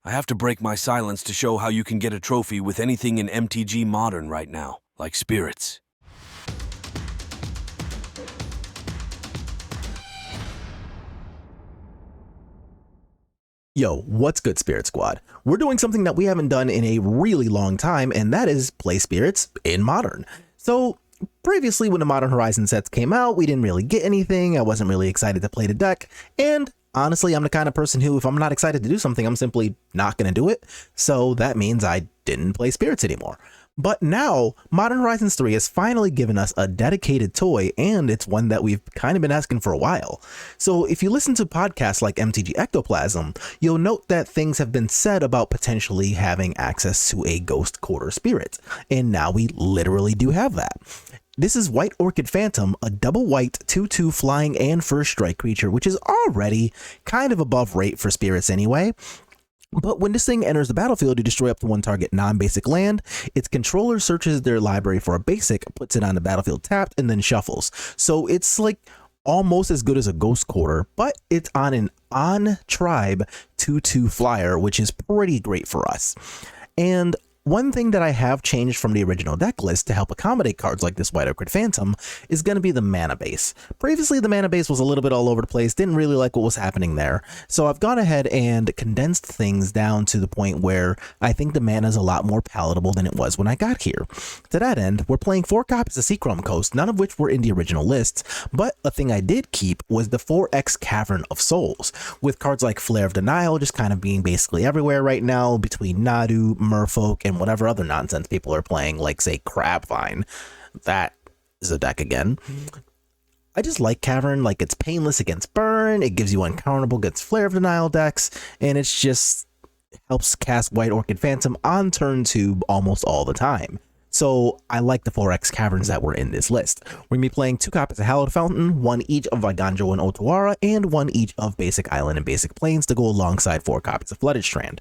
I have to break my silence to show how you can get a trophy with anything in MTG Modern right now, like Spirits. Yo, what's good, Spirit Squad? We're doing something that we haven't done in a really long time, and that is play Spirits in Modern. So, previously when the Modern Horizon sets came out, we didn't really get anything. I wasn't really excited to play the deck, and honestly, I'm the kind of person who, if I'm not excited to do something, I'm simply not going to do it. So that means I didn't play Spirits anymore. But now, Modern Horizons 3 has finally given us a dedicated toy, and it's one that we've kind of been asking for a while. So if you listen to podcasts like MTG Ectoplasm, you'll note that things have been said about potentially having access to a Ghost Quarter Spirit, and now we literally do have that. This is White Orchid Phantom, a double white 2/2 flying and first strike creature, which is already kind of above rate for Spirits anyway. But when this thing enters the battlefield, you destroy up to one target non-basic land. Its controller searches their library for a basic, puts it on the battlefield tapped, and then shuffles. So it's like almost as good as a Ghost Quarter, but it's on an on-tribe 2/2 flyer, which is pretty great for us. And one thing that I have changed from the original deck list to help accommodate cards like this White Orchid Phantom is going to be the mana base. Previously, the mana base was a little bit all over the place, didn't really like what was happening there. So I've gone ahead and condensed things down to the point where I think the mana is a lot more palatable than it was when I got here. To that end, we're playing 4 copies of Seachrome Coast, none of which were in the original lists, but a thing I did keep was the 4X Cavern of Souls, with cards like Flare of Denial just kind of being basically everywhere right now between Nadu, Merfolk, and whatever other nonsense people are playing, like say Crabvine. That is a deck again. I just like Cavern, like it's painless against burn, it gives you uncounterable against Flare of Denial decks, and it's just helps cast White Orchid Phantom on turn 2 almost all the time. So I like the 4X Caverns that were in this list. We're going to be playing 2 copies of Hallowed Fountain, 1 each of Viganjo and Otawara, and 1 each of Basic Island and Basic Plains to go alongside 4 copies of Flooded Strand.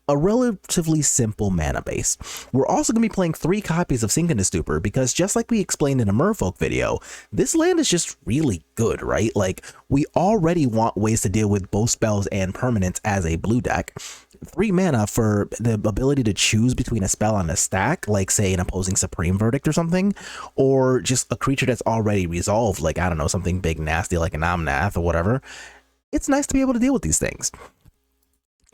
A relatively simple mana base. We're also going to be playing 3 copies of Sink into Stupor because, just like we explained in a Merfolk video, this land is just really good, right? Like, we already want ways to deal with both spells and permanents as a blue deck. 3 mana for the ability to choose between a spell on a stack, like say an opposing Supreme Verdict or something, or just a creature that's already resolved, like, I don't know, something big nasty like an Omnath or whatever. It's nice to be able to deal with these things.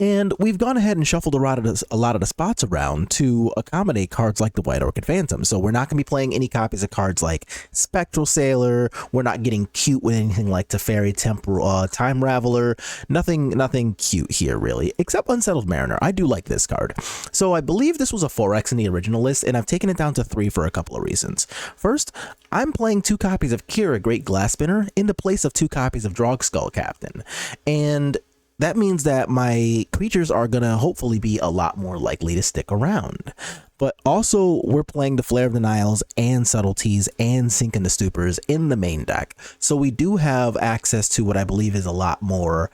And we've gone ahead and shuffled a lot of the spots around to accommodate cards like the White Orchid Phantom. So we're not going to be playing any copies of cards like Spectral Sailor. We're not getting cute with anything like Teferi Time Raveler. Nothing cute here, really, except Unsettled Mariner. I do like this card. So I believe this was a 4X in the original list, and I've taken it down to 3 for a couple of reasons. First, I'm playing 2 copies of Kira, Great Glass Spinner, in the place of 2 copies of Drogskull Captain. And that means that my creatures are going to hopefully be a lot more likely to stick around. But also, we're playing the Flare of the Niles and Subtleties and Sink into Stupors in the main deck. So we do have access to what I believe is a lot more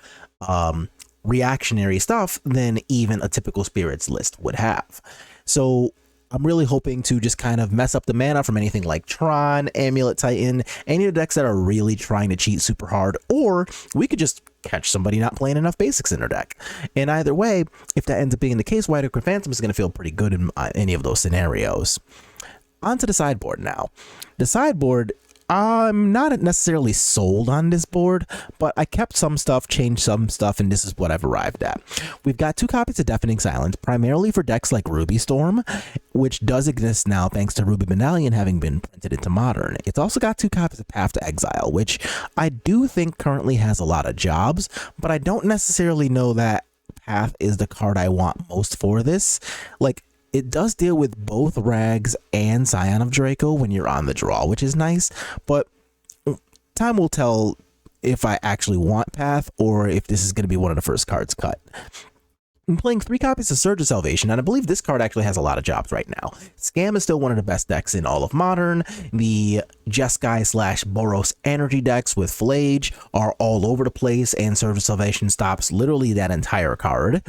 reactionary stuff than even a typical Spirits list would have. So I'm really hoping to just kind of mess up the mana from anything like Tron, Amulet Titan, any of the decks that are really trying to cheat super hard, or we could just catch somebody not playing enough basics in their deck. And either way, if that ends up being the case, White Orchid Phantom is going to feel pretty good in any of those scenarios. Onto the sideboard now. The sideboard, I'm not necessarily sold on this board, but I kept some stuff, changed some stuff, and this is what I've arrived at. We've got 2 copies of Deafening Silence, primarily for decks like Ruby Storm, which does exist now thanks to Ruby Medallion having been printed into Modern. It's also got 2 copies of Path to Exile, which I do think currently has a lot of jobs, but I don't necessarily know that Path is the card I want most for this. Like, it does deal with both Rags and Scion of Draco when you're on the draw, which is nice, but time will tell if I actually want Path or if this is going to be one of the first cards cut. I'm playing 3 copies of Surge of Salvation, and I believe this card actually has a lot of jobs right now. Scam is still one of the best decks in all of Modern. The Jeskai / Boros energy decks with Flage are all over the place, and Surge of Salvation stops literally that entire card.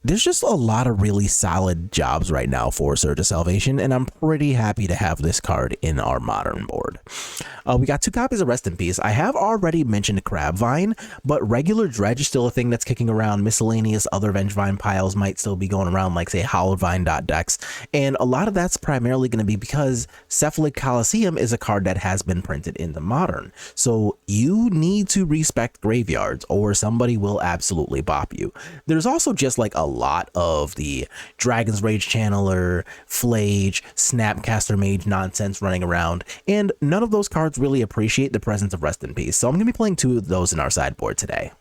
there's just a lot of really solid jobs right now for Surge of Salvation, and I'm pretty happy to have this card in our modern board. We got 2 copies of Rest in Peace. I have already mentioned Crabvine, but regular Dredge is still a thing that's kicking around. Miscellaneous other Vengevine piles might still be going around, like say Hollowvine.decks, and a lot of that's primarily going to be because Cephalid Coliseum is a card that has been printed into Modern. So you need to respect graveyards or somebody will absolutely bop you. There's also just like a lot of the Dragon's Rage Channeler, Flage, Snapcaster Mage nonsense running around, and none of those cards really appreciate the presence of Rest in Peace. So I'm going to be playing 2 of those in our sideboard today.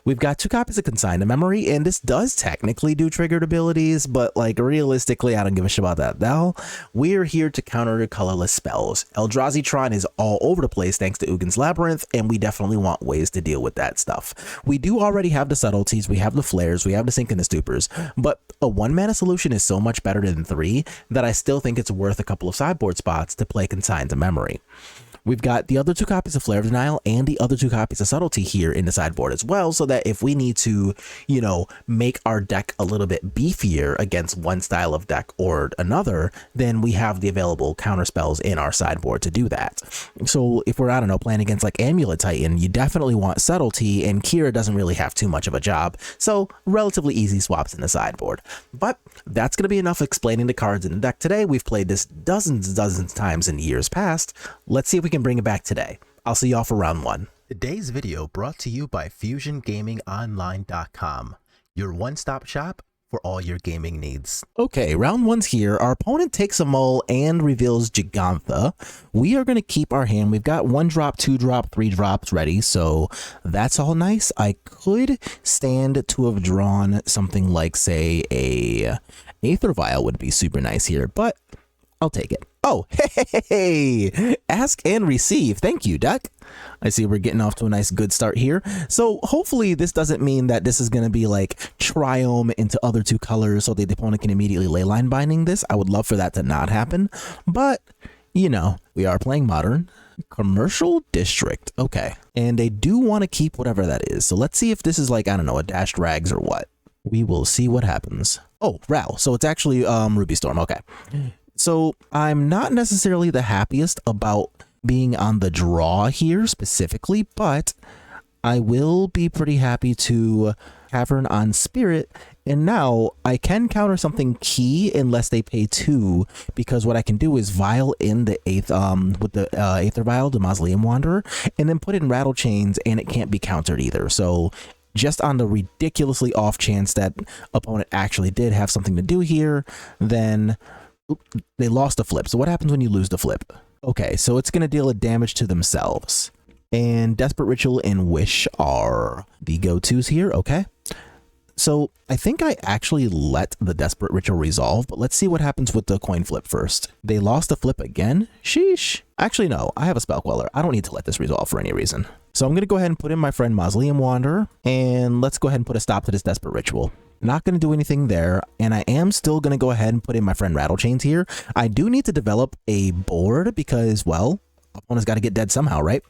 We've got 2 copies of Consign to Memory, and this does technically do triggered abilities, but like realistically, I don't give a shit about that. Now, we're here to counter colorless spells. Eldrazi Tron is all over the place thanks to Ugin's Labyrinth, and we definitely want ways to deal with that stuff. We do already have the subtleties, we have the flares, we have the Sink and the Stupors, but a 1-mana solution is so much better than 3 that I still think it's worth a couple of sideboard spots to play Consign to Memory. We've got the other 2 copies of Flare of Denial and the other 2 copies of Subtlety here in the sideboard as well, so that if we need to, you know, make our deck a little bit beefier against one style of deck or another, then we have the available counter spells in our sideboard to do that. So if we're, I don't know, playing against like Amulet Titan, you definitely want Subtlety, and Kira doesn't really have too much of a job, so relatively easy swaps in the sideboard. But that's going to be enough explaining the cards in the deck today. We've played this dozens of times in years past. Let's see if we can bring it back today. I'll see y'all for round 1. Today's video brought to you by FusionGamingOnline.com, your one-stop shop for all your gaming needs. Okay, round 1's here. Our opponent takes a mull and reveals Gigantha. We are going to keep our hand. We've got 1-drop, 2-drop, 3-drops ready, so that's all nice. I could stand to have drawn something like, say, a Aether Vial would be super nice here, but I'll take it. Oh, hey, ask and receive. Thank you, Duck. I see we're getting off to a nice good start here. So hopefully this doesn't mean that this is going to be like Triome into other 2 colors so the opponent can immediately leyline binding this. I would love for that to not happen. But, you know, we are playing Modern. Commercial District. Okay. And they do want to keep whatever that is. So let's see if this is like, I don't know, a Dashed Rags or what. We will see what happens. Oh, Ral. So it's actually Ruby Storm. Okay. So I'm not necessarily the happiest about being on the draw here specifically, but I will be pretty happy to Cavern on Spirit. And now I can counter something key unless they pay 2, because what I can do is vial in the Aether Vial, the Mausoleum Wanderer, and then put in Rattle Chains, and it can't be countered either. So just on the ridiculously off chance that opponent actually did have something to do here, then they lost a flip. So what happens when you lose the flip? Okay, so it's going to deal a damage to themselves. And Desperate Ritual and Wish are the go-tos here. Okay. So I think I actually let the Desperate Ritual resolve, but let's see what happens with the coin flip first. They lost a flip again? Sheesh. Actually, no, I have a Spell Queller. I don't need to let this resolve for any reason. So I'm going to go ahead and put in my friend Mausoleum Wanderer, and let's go ahead and put a stop to this Desperate Ritual. Not going to do anything there, and I am still going to go ahead and put in my friend Rattle Chains here. I do need to develop a board because, well, opponent's got to get dead somehow, right?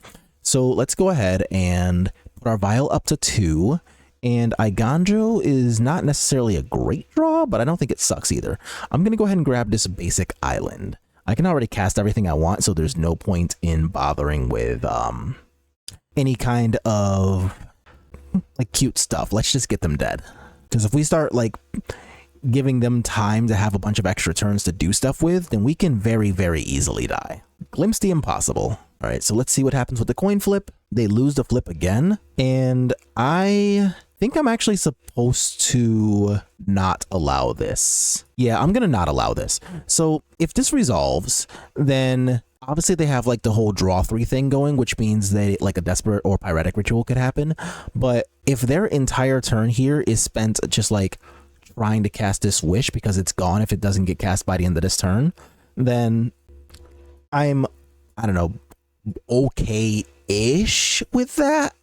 So let's go ahead and put our Vial up to 2, and Igandro is not necessarily a great draw, but I don't think it sucks either. I'm going to go ahead and grab this basic island. I can already cast everything I want, so there's no point in bothering with any kind of like cute stuff. Let's just get them dead. Because if we start like giving them time to have a bunch of extra turns to do stuff with, then we can very, very easily die. Glimpse the impossible. All right, so let's see what happens with the coin flip. They lose the flip again, and I think I'm actually supposed to not allow this. Yeah, I'm gonna not allow this. So if this resolves, then obviously they have like the whole draw 3 thing going, which means they like a Desperate or Pyretic Ritual could happen. But if their entire turn here is spent just like trying to cast this Wish because it's gone if it doesn't get cast by the end of this turn, then I'm, I don't know, okay-ish with that.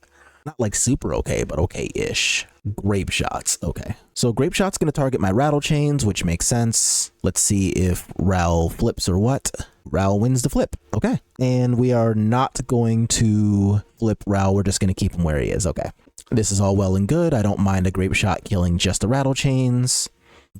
Not like super okay, but okay-ish. Grape Shots. Okay. So Grape Shot's going to target my Rattle Chains, which makes sense. Let's see if Ral flips or what. Ral wins the flip. Okay. And we are not going to flip Ral. We're just going to keep him where he is. Okay. This is all well and good. I don't mind a grape shot killing just the rattle chains.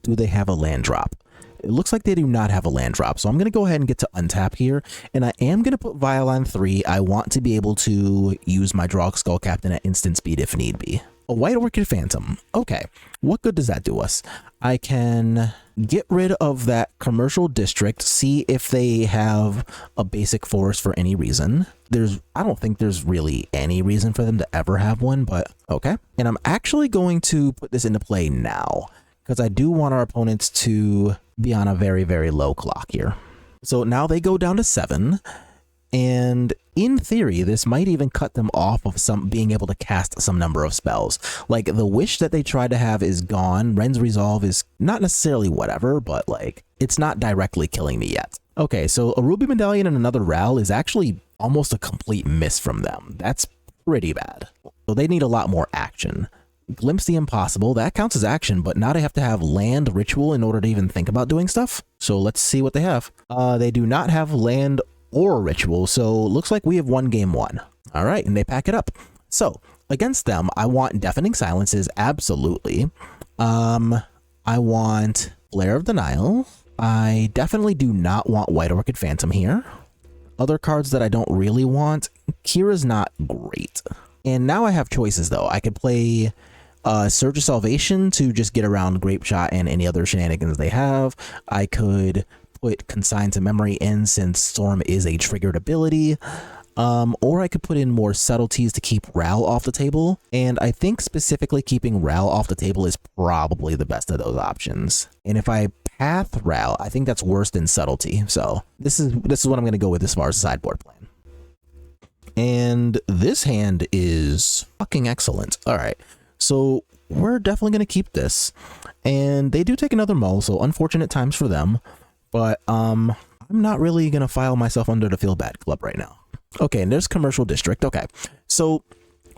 Do they have a land drop? It looks like they do not have a land drop, so I'm going to go ahead and get to untap here, and I am going to put Vial on 3. I want to be able to use my Draw Skull Captain at instant speed if need be. A White Orchid Phantom. Okay, what good does that do us? I can get rid of that commercial district, see if they have a basic forest for any reason. I don't think there's really any reason for them to ever have one, but okay. And I'm actually going to put this into play now, because I do want our opponents to be on a very, very low clock here. So now they go down to 7, and in theory, this might even cut them off of being able to cast some number of spells. Like, the Wish that they tried to have is gone. Ren's Resolve is not necessarily whatever, but like, it's not directly killing me yet. Okay, so a Ruby Medallion and another Ral is actually almost a complete miss from them. That's pretty bad. So they need a lot more action. Glimpse the Impossible, that counts as action, but now they have to have land ritual in order to even think about doing stuff. So let's see what they have. They do not have land or ritual, so looks like we have won game 1. All right, and they pack it up. So against them, I want Deafening Silences, absolutely. I want Flare of Denial. I definitely do not want White Orchid Phantom here. Other cards that I don't really want, Kira's not great. And now I have choices though. I could play Surge of Salvation to just get around Grape Shot and any other shenanigans they have. I could put Consign to Memory in since Storm is a triggered ability. Or I could put in more subtleties to keep Ral off the table. And I think specifically keeping Ral off the table is probably the best of those options. And if I path Ral, I think that's worse than subtlety. So this is what I'm going to go with as far as sideboard plan. And this hand is fucking excellent. All right. So we're definitely going to keep this. And they do take another mull, so unfortunate times for them. But I'm not really going to file myself under the Feel Bad Club right now. Okay, and there's Commercial District. Okay, so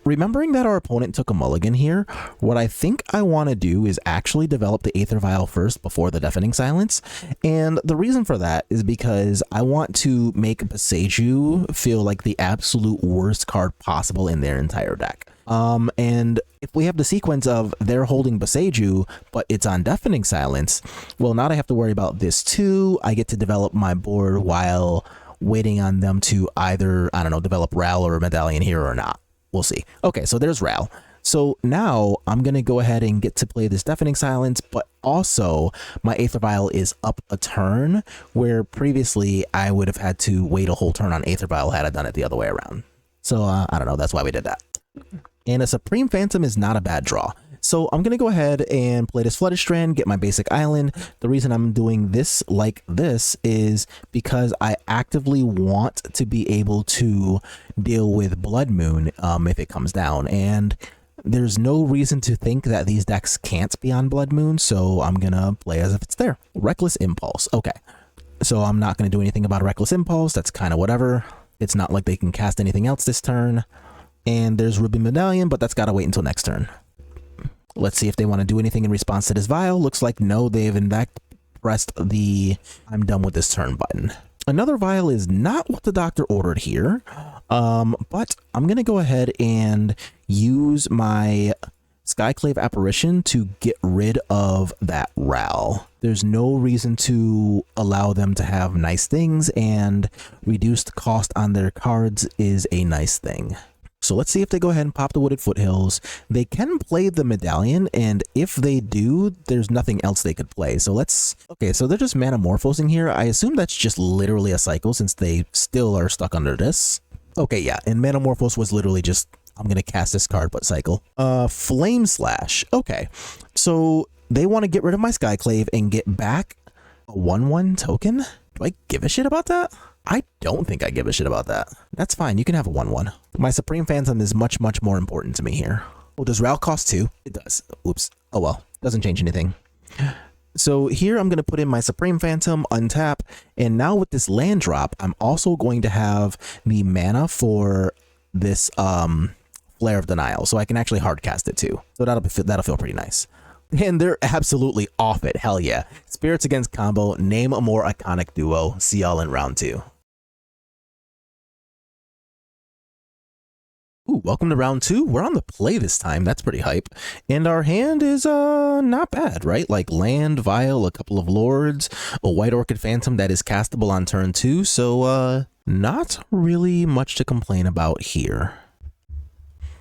remembering that our opponent took a mulligan here, what I think I want to do is actually develop the Aether Vial first before the Deafening Silence. And the reason for that is because I want to make Boseiju feel like the absolute worst card possible in their entire deck. And if we have the sequence of they're holding Boseiju, but it's on Deafening Silence, well, now I have to worry about this too. I get to develop my board while waiting on them to either, I don't know, develop Ral or a Medallion here or not. We'll see. Okay, so there's Ral. So now I'm going to go ahead and get to play this Deafening Silence, but also my Aether Vial is up a turn, where previously I would have had to wait a whole turn on Aether Vial had I done it the other way around. So I don't know, that's why we did that. And a Supreme Phantom is not a bad draw. So I'm going to go ahead and play this Flooded Strand, get my basic island. The reason I'm doing this like this is because I actively want to be able to deal with Blood Moon if it comes down. And there's no reason to think that these decks can't be on Blood Moon, so I'm going to play as if it's there. Reckless Impulse. Okay. So I'm not going to do anything about a Reckless Impulse. That's kind of whatever. It's not like they can cast anything else this turn. And there's Ruby Medallion, but that's got to wait until next turn. Let's see if they want to do anything in response to this Vial. Looks like no, they've in fact pressed the I'm done with this turn button. Another Vial is not what the doctor ordered here, but I'm going to go ahead and use my Skyclave Apparition to get rid of that Ral. There's no reason to allow them to have nice things, and reduced cost on their cards is a nice thing. So let's see if they go ahead and pop the Wooded Foothills. They can play the Medallion, and if they do, there's nothing else they could play. So okay, so they're just Manamorphosing here. I assume that's just literally a cycle since they still are stuck under this. Okay, yeah, and Manamorphose was literally just, I'm going to cast this card, but cycle. Flame Slash. Okay, so they want to get rid of my Skyclave and get back a 1/1 token? Do I give a shit about that? I don't think I give a shit about that. That's fine. You can have a 1/1. My Supreme Phantom is much, much more important to me here. Oh, does Ral cost 2? It does. Oops. Oh, well. Doesn't change anything. So here I'm going to put in my Supreme Phantom, untap, and now with this land drop, I'm also going to have the mana for this Flare of Denial, so I can actually hardcast it too. So that'll feel pretty nice. And they're absolutely off it. Hell yeah. Spirits Against combo. Name a more iconic duo. See y'all in round 2. Ooh, welcome to round 2. We're on the play this time. That's pretty hype. And our hand is not bad, right? Like land, vial, a couple of lords, a White Orchid Phantom that is castable on turn 2. So not really much to complain about here.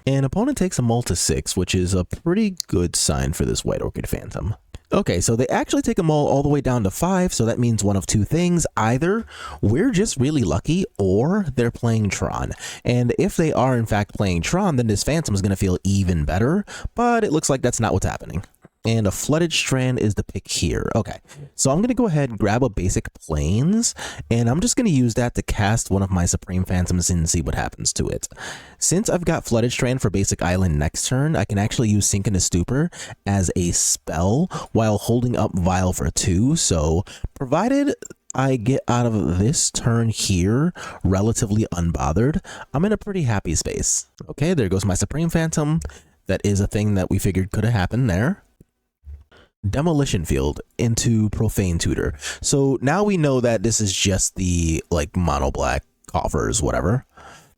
An opponent takes a mull to 6, which is a pretty good sign for this White Orchid Phantom. Okay, so they actually take a mull all the way down to 5, so that means one of two things. Either we're just really lucky, or they're playing Tron. And if they are in fact playing Tron, then this Phantom is going to feel even better, but it looks like that's not what's happening. And a Flooded Strand is the pick here. Okay, so I'm going to go ahead and grab a basic Plains, and I'm just going to use that to cast one of my Supreme Phantoms and see what happens to it. Since I've got Flooded Strand for basic island next turn, I can actually use Sink into Stupor as a spell while holding up Vial for 2, so provided I get out of this turn here relatively unbothered, I'm in a pretty happy space. Okay, there goes my Supreme Phantom. That is a thing that we figured could have happened there. Demolition Field into Profane Tutor. So now we know that this is just the like mono black coffers, whatever.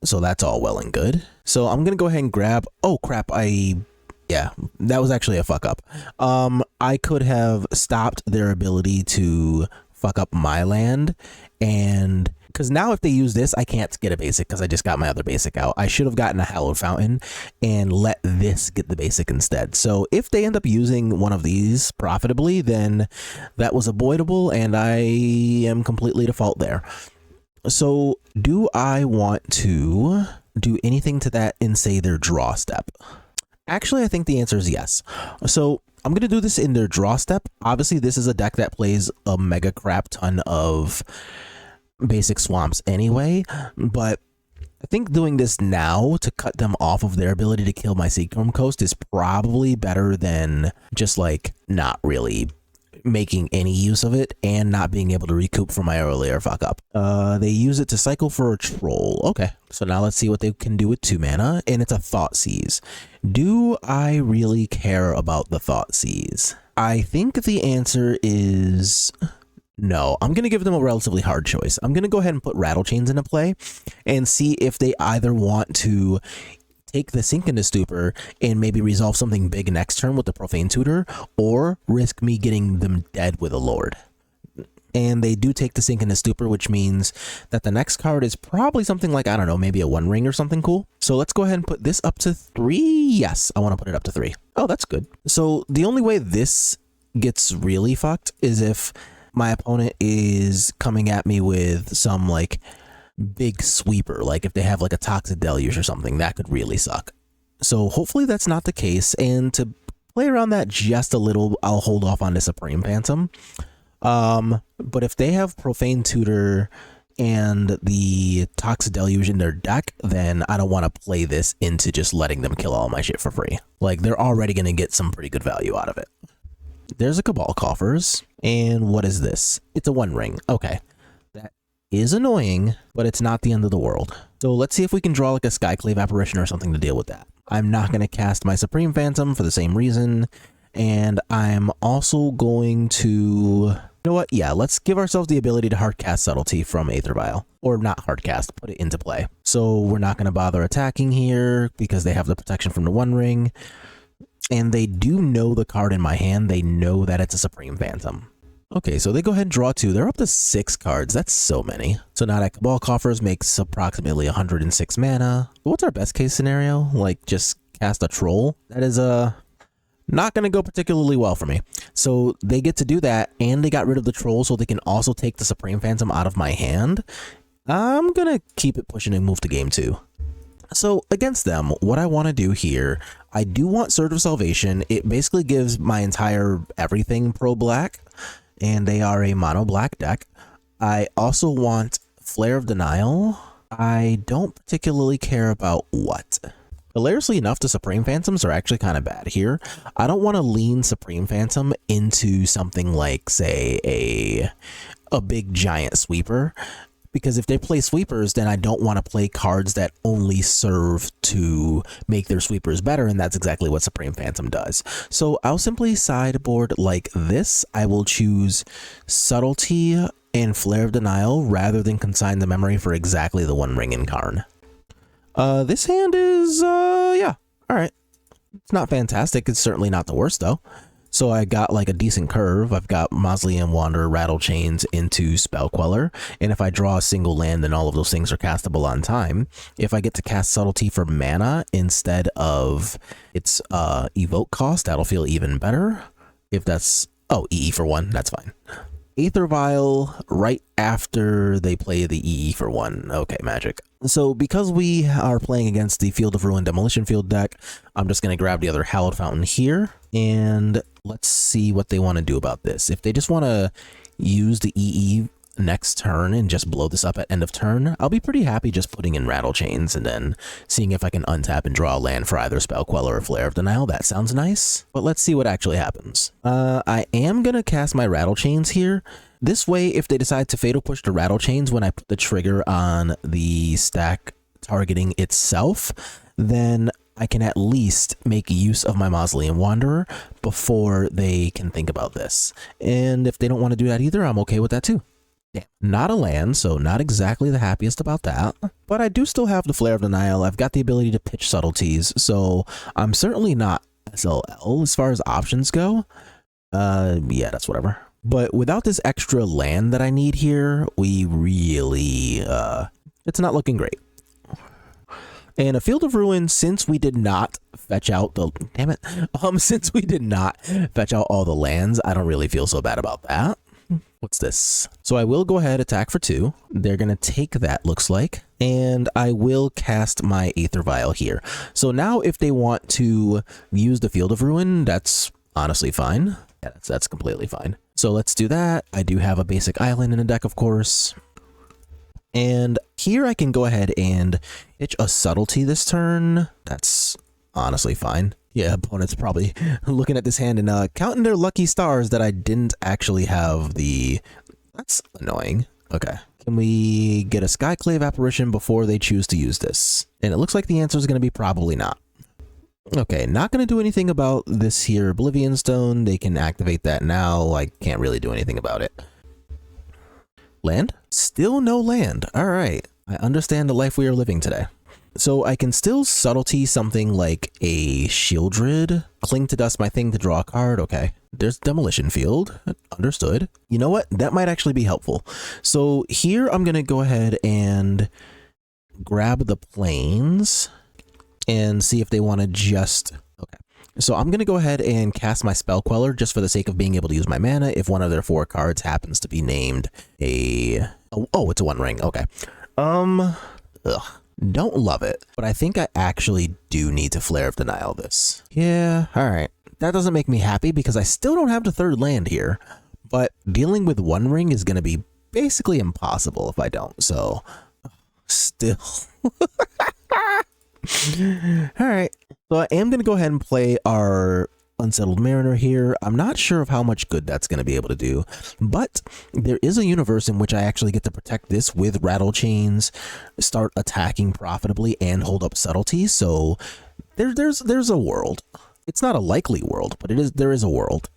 So that's all well and good. So I'm gonna go ahead and grab, oh crap, yeah, that was actually a fuck up. I could have stopped their ability to fuck up my land, and because now if they use this, I can't get a basic because I just got my other basic out. I should have gotten a Hallowed Fountain and let this get the basic instead. So if they end up using one of these profitably, then that was avoidable and I am completely to fault there. So do I want to do anything to that in, say, their draw step? Actually, I think the answer is yes. So I'm going to do this in their draw step. Obviously, this is a deck that plays a mega crap ton of basic swamps anyway, but I think doing this now to cut them off of their ability to kill my Seachrome Coast is probably better than just like not really making any use of it and not being able to recoup from my earlier fuck up. They use it to cycle for a troll. Okay, so now let's see what they can do with 2 mana, and it's a Thoughtseize. Do I really care about the Thoughtseize? I think the answer is no. I'm going to give them a relatively hard choice. I'm going to go ahead and put Rattle Chains into play and see if they either want to take the Sink into Stupor and maybe resolve something big next turn with the Profane Tutor, or risk me getting them dead with a Lord. And they do take the Sink into Stupor, which means that the next card is probably something like, I don't know, maybe a One Ring or something cool. So let's go ahead and put this up to 3. Yes, I want to put it up to 3. Oh, that's good. So the only way this gets really fucked is if my opponent is coming at me with some like big sweeper, like if they have like a Toxic Deluge or something, that could really suck. So hopefully that's not the case, and to play around that just a little, I'll hold off on the Supreme Phantom. But if they have Profane Tutor and the Toxic Deluge in their deck, then I don't want to play this into just letting them kill all my shit for free. Like, they're already going to get some pretty good value out of it. There's a Cabal Coffers, and what is this? It's a One Ring. Okay, that is annoying, but it's not the end of the world. So let's see if we can draw like a Skyclave Apparition or something to deal with that. I'm not going to cast my Supreme Phantom for the same reason, and I'm also going to, you know what? Yeah, let's give ourselves the ability to hardcast Subtlety from Aether Vial. Or not hardcast, put it into play. So we're not going to bother attacking here because they have the protection from the One Ring. And they do know the card in my hand. They know that it's a Supreme Phantom. Okay, so they go ahead and draw 2. They're up to 6 cards. That's so many. So now that Cabal Coffers makes approximately 106 mana. What's our best case scenario? Like, just cast a Troll? That is not going to go particularly well for me. So they get to do that, and they got rid of the Troll, so they can also take the Supreme Phantom out of my hand. I'm going to keep it pushing and move to game 2. So against them, what I want to do here, I do want Surge of Salvation. It basically gives my entire everything pro-black, and they are a mono-black deck. I also want Flare of Denial. I don't particularly care about what. Hilariously enough, the Supreme Phantoms are actually kind of bad here. I don't want to lean Supreme Phantom into something like, say, a big giant sweeper. Because if they play sweepers, then I don't want to play cards that only serve to make their sweepers better, and that's exactly what Supreme Phantom does. So I'll simply sideboard like this. I will choose Subtlety and Flare of Denial rather than consign the memory for exactly the One Ring in Karn. This hand is, yeah, all right. It's not fantastic. It's certainly not the worst, though. So I got like a decent curve. I've got Mausoleum Wanderer, Rattle Chains into Spell Queller. And if I draw a single land, then all of those things are castable on time. If I get to cast Subtlety for mana instead of its evoke cost, that'll feel even better. If that's, oh, EE for 1, that's fine. Aether Vial right after they play the EE for 1. Okay, magic. So because we are playing against the Field of Ruin Demolition Field deck, I'm just going to grab the other Hallowed Fountain here, and let's see what they want to do about this. If they just want to use the EE next turn and just blow this up at end of turn, I'll be pretty happy just putting in Rattle Chains and then seeing if I can untap and draw a land for either Spell Queller or Flare of Denial. That sounds nice, but let's see what actually happens. I am going to cast my Rattle Chains here. This way, if they decide to Fatal Push the Rattle Chains when I put the trigger on the stack targeting itself, then I can at least make use of my Mausoleum Wanderer before they can think about this. And if they don't want to do that either, I'm okay with that too. Damn. Not a land, so not exactly the happiest about that. But I do still have the Flare of Denial. I've got the ability to pitch subtleties, so I'm certainly not SLL as far as options go. Yeah, that's whatever. But without this extra land that I need here, we really, it's not looking great. And a Field of Ruin, since we did not fetch out the, damn it, since we did not fetch out all the lands, I don't really feel so bad about that. What's this? So I will go ahead, attack for 2. They're going to take that, looks like. And I will cast my Aether Vial here. So now if they want to use the Field of Ruin, that's honestly fine. Yeah, that's completely fine. So let's do that. I do have a basic island in the deck, of course. And here I can go ahead and itch a subtlety this turn. That's honestly fine. Yeah, opponent's probably looking at this hand and counting their lucky stars that I didn't actually have the... That's annoying. Okay. Can we get a Skyclave Apparition before they choose to use this? And it looks like the answer is going to be probably not. Okay, not going to do anything about this here Oblivion Stone. They can activate that now. I can't really do anything about it. Land? Still no land. All right. I understand the life we are living today. So I can still subtlety something like a Shieldred. Cling to Dust my thing to draw a card. Okay. There's Demolition Field. Understood. You know what? That might actually be helpful. So here I'm going to go ahead and grab the planes and see if they want to just... Okay. So I'm going to go ahead and cast my Spell Queller just for the sake of being able to use my mana if one of their 4 cards happens to be named a... Oh, it's a 1 ring. Okay. Ugh. Don't love it, but I think I actually do need to Flare of Denial this. Yeah, all right. That doesn't make me happy because I still don't have the 3rd land here, but dealing with 1 ring is going to be basically impossible if I don't, so still. All right, so I am going to go ahead and play our Unsettled Mariner here. I'm not sure of how much good that's going to be able to do, but there is a universe in which I actually get to protect this with Rattle Chains, start attacking profitably, and hold up subtlety. So there's a world. It's not a likely world, but there is a world.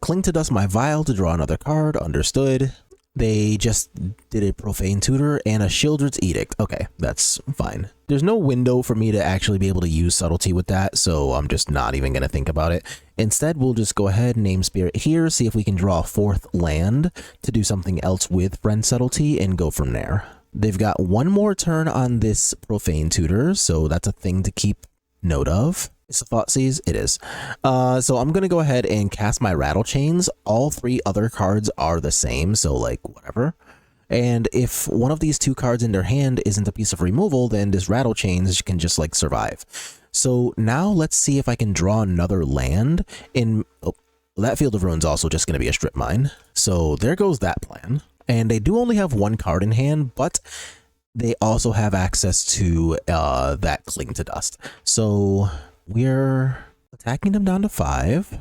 Cling to Dust my Vial to draw another card. Understood. They just did a Profane Tutor and a Shieldred's Edict. Okay, that's fine. There's no window for me to actually be able to use subtlety with that, so I'm just not even going to think about it. Instead, we'll just go ahead and name Spirit here, see if we can draw a 4th land to do something else with Friend Subtlety, and go from there. They've got 1 more turn on this Profane Tutor, so that's a thing to keep note of. It's a Thoughtseize? It is. So I'm going to go ahead and cast my Rattle Chains. All 3 other cards are the same, so like whatever. And if one of these 2 cards in their hand isn't a piece of removal, then this Rattle Chains can just like survive. So now let's see if I can draw another land in... Oh, that Field of Ruin's also just going to be a Strip Mine. So there goes that plan. And they do only have 1 card in hand, but they also have access to that Cling to Dust. So... we're attacking them down to 5.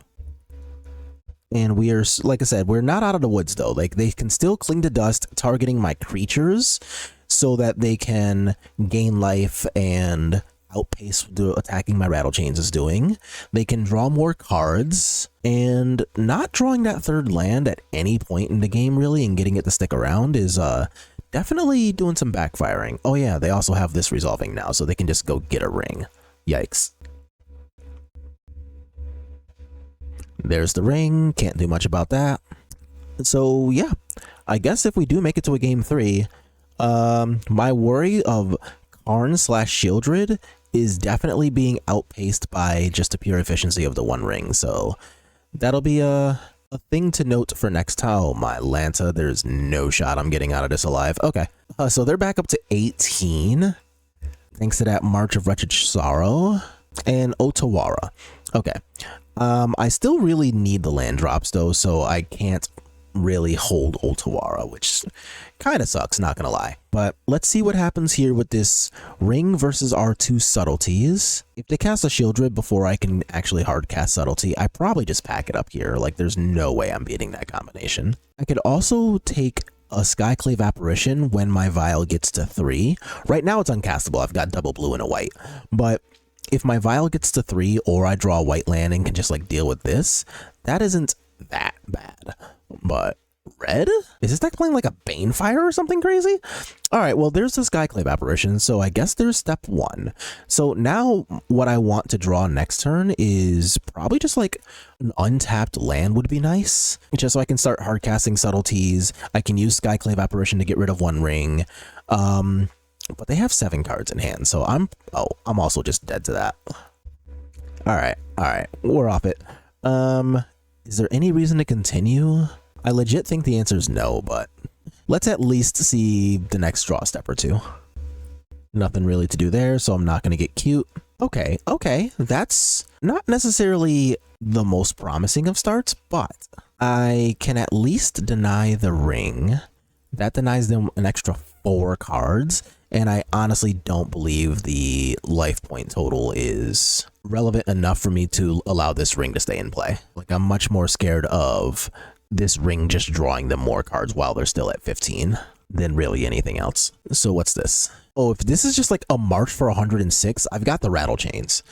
And we are, like I said, we're not out of the woods though. Like they can still Cling to Dust, targeting my creatures so that they can gain life and outpace the attacking my Rattle Chains is doing. They can draw more cards, and not drawing that 3rd land at any point in the game really and getting it to stick around is definitely doing some backfiring. Oh yeah, they also have this resolving now, so they can just go get a ring. Yikes. There's the ring, can't do much about that. So yeah, I guess if we do make it to a game 3, my worry of Karn/Shieldred is definitely being outpaced by just the pure efficiency of the one ring. So that'll be a thing to note for next time. Oh, my Lanta, there's no shot I'm getting out of this alive. Okay, so they're back up to 18, thanks to that March of Wretched Sorrow and Otawara. Okay, I still really need the land drops though, so I can't really hold Otawara, which kind of sucks, not gonna lie. But let's see what happens here with this ring versus our 2 subtleties. If they cast a Shieldred before I can actually hard cast subtlety, I probably just pack it up here. Like, there's no way I'm beating that combination. I could also take a Skyclave Apparition when my Vial gets to 3. Right now it's uncastable, I've got double blue and a white, but if my Vial gets to 3 or I draw a white land and can just like deal with this, that isn't that bad. But red? Is this deck playing like a Banefire or something crazy? Alright, well there's the Skyclave Apparition, so I guess there's step 1. So now what I want to draw next turn is probably just like an untapped land would be nice. Just so I can start hardcasting subtleties. I can use Skyclave Apparition to get rid of one ring. But they have 7 cards in hand, so I'm also just dead to that. Alright, we're off it. Is there any reason to continue? I legit think the answer is no, but let's at least see the next draw step or 2. Nothing really to do there, so I'm not going to get cute. Okay, that's not necessarily the most promising of starts, but I can at least deny the ring. That denies them an extra 4 cards, and I honestly don't believe the life point total is relevant enough for me to allow this ring to stay in play. Like, I'm much more scared of this ring just drawing them more cards while they're still at 15 than really anything else. So what's this? Oh, if this is just like a March for 106, I've got the Rattle Chains.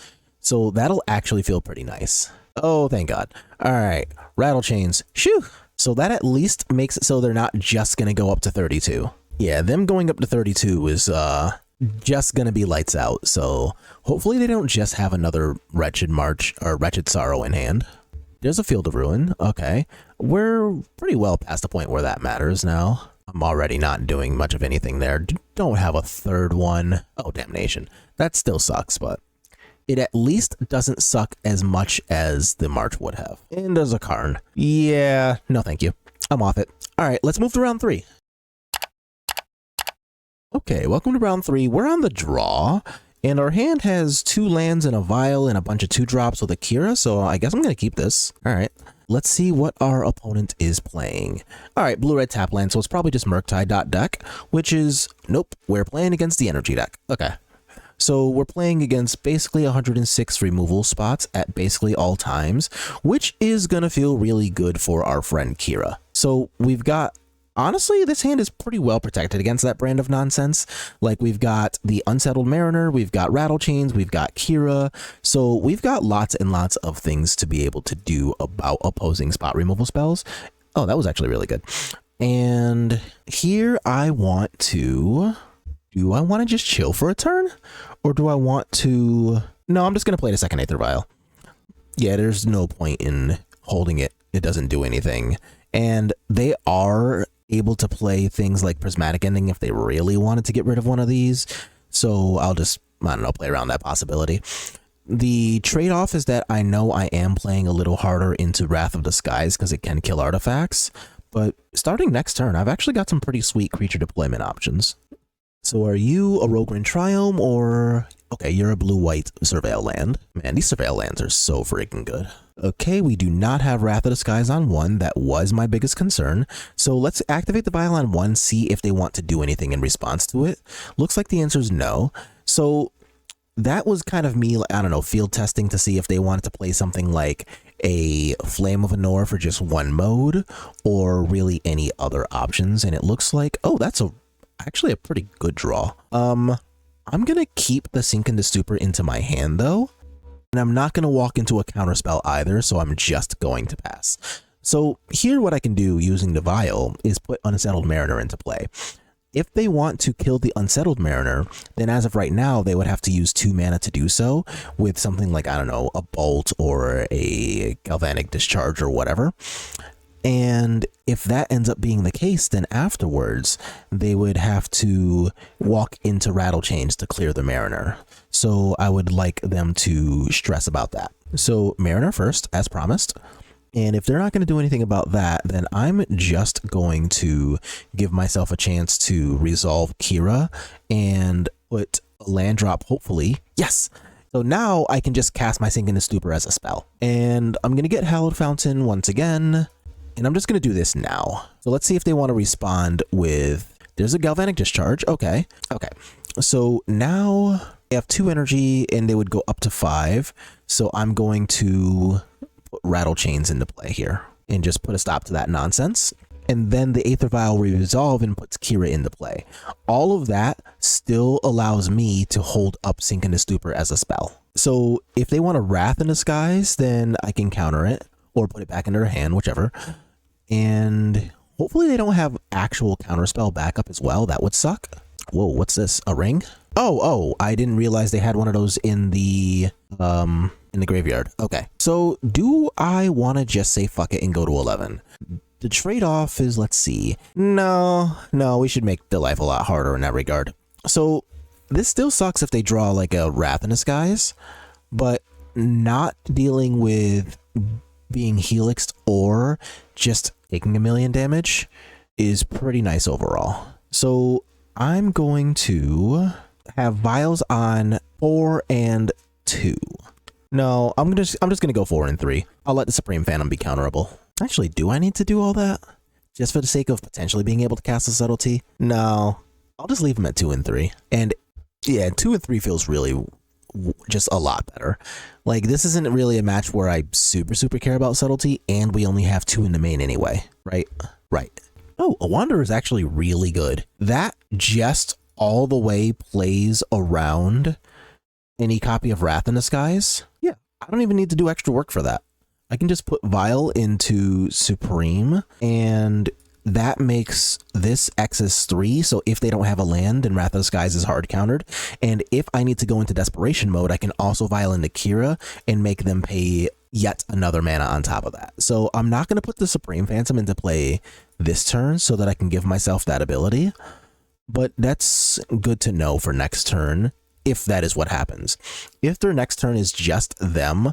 So that'll actually feel pretty nice. Oh, thank God. All right, Rattle Chains. Shoo! So that at least makes it so they're not just going to go up to 32. Yeah, them going up to 32 is just going to be lights out. So hopefully they don't just have another Wretched March or Wretched Sorrow in hand. There's a Field of Ruin. Okay, we're pretty well past the point where that matters now. I'm already not doing much of anything there. Don't have a third one. Oh, damnation. That still sucks, but it at least doesn't suck as much as the March would have. And there's a Karn. Yeah, no thank you. I'm off it. All right, let's move to round 3. Okay, welcome to round 3. We're on the draw, and our hand has 2 lands and a Vial and a bunch of 2-drops with a Kira, so I guess I'm going to keep this. All right, let's see what our opponent is playing. All right, blue-red tap land, so it's probably just Murktide.deck, which is, nope, we're playing against the energy deck. Okay. So we're playing against basically 106 removal spots at basically all times, which is going to feel really good for our friend Kira. So we've got, honestly, this hand is pretty well protected against that brand of nonsense. Like, we've got the Unsettled Mariner, we've got Rattle Chains, we've got Kira. So we've got lots and lots of things to be able to do about opposing spot removal spells. Oh, that was actually really good. And here I want to... Do I want to just chill for a turn? Or do I want to... No, I'm just going to play the second Aether Vial. Yeah, there's no point in holding it. It doesn't do anything. And they are able to play things like Prismatic Ending if they really wanted to get rid of one of these. So I'll just, I don't know, play around that possibility. The trade-off is that I know I am playing a little harder into Wrath of the Skies because it can kill artifacts. But starting next turn, I've actually got some pretty sweet creature deployment options. So are you a Rogran Triome or... Okay, you're a blue-white Surveil land. Man, these Surveil lands are so freaking good. Okay, we do not have Wrath of the Skies on 1. That was my biggest concern. So let's activate the Vial on 1, see if they want to do anything in response to it. Looks like the answer is no. So that was kind of me, I don't know, field testing to see if they wanted to play something like a Flame of Anor for just 1 mode, or really any other options. And it looks like, oh, that's actually a pretty good draw. I'm gonna keep the Sink into Stupor into my hand though, and I'm not gonna walk into a counterspell either, so I'm just going to pass. So here what I can do using the Vial is put Unsettled Mariner into play. If they want to kill the Unsettled Mariner, then as of right now, they would have to use 2 mana to do so with something like, I don't know, a Bolt or a Galvanic Discharge or whatever. And if that ends up being the case, then afterwards, they would have to walk into Rattle Chains to clear the Mariner. So I would like them to stress about that. So Mariner first, as promised. And if they're not going to do anything about that, then I'm just going to give myself a chance to resolve Kira and put a land drop, hopefully. Yes! So now I can just cast my Sink into Stupor as a spell. And I'm going to get Hallowed Fountain once again. And I'm just going to do this now. So let's see if they want to respond with... There's a Galvanic Discharge. Okay. Okay. So now they have 2 energy and they would go up to 5. So I'm going to... Rattle Chains into play here and just put a stop to that nonsense. And then the Aether Vial resolve and puts Kira into play. All of that still allows me to hold up Sink into Stupor as a spell. So if they want a Wrath in Disguise, then I can counter it or put it back into their hand, whichever. And hopefully they don't have actual counterspell backup as well. That would suck. Whoa, what's this? A ring? Oh, I didn't realize they had one of those in the graveyard. Okay. So do I want to just say fuck it and go to 11? The trade-off is, let's see. No, we should make their life a lot harder in that regard. So this still sucks if they draw like a Wrath in Disguise, but not dealing with being helixed or just taking 1,000,000 damage is pretty nice overall. So I'm going to have vials on 4 and 2. No, I'm just gonna go 4 and 3. I'll let the Supreme Phantom be counterable. Actually, do I need to do all that? Just for the sake of potentially being able to cast a Subtlety? No, I'll just leave them at 2 and 3. And yeah, 2 and 3 feels really just a lot better. Like, this isn't really a match where I super care about Subtlety, and we only have 2 in the main anyway, right? Right. Oh, a Wanderer is actually really good. That just all the way plays around any copy of Wrath in Disguise. Yeah, I don't even need to do extra work for that. I can just put Vial into Supreme, and that makes this X's 3, so if they don't have a land, then Wrath of Disguise is hard countered. And if I need to go into Desperation mode, I can also Vial into Kira and make them pay yet another mana on top of that. So I'm not going to put the Supreme Phantom into play this turn so that I can give myself that ability, but that's good to know for next turn, if that is what happens. If their next turn is just them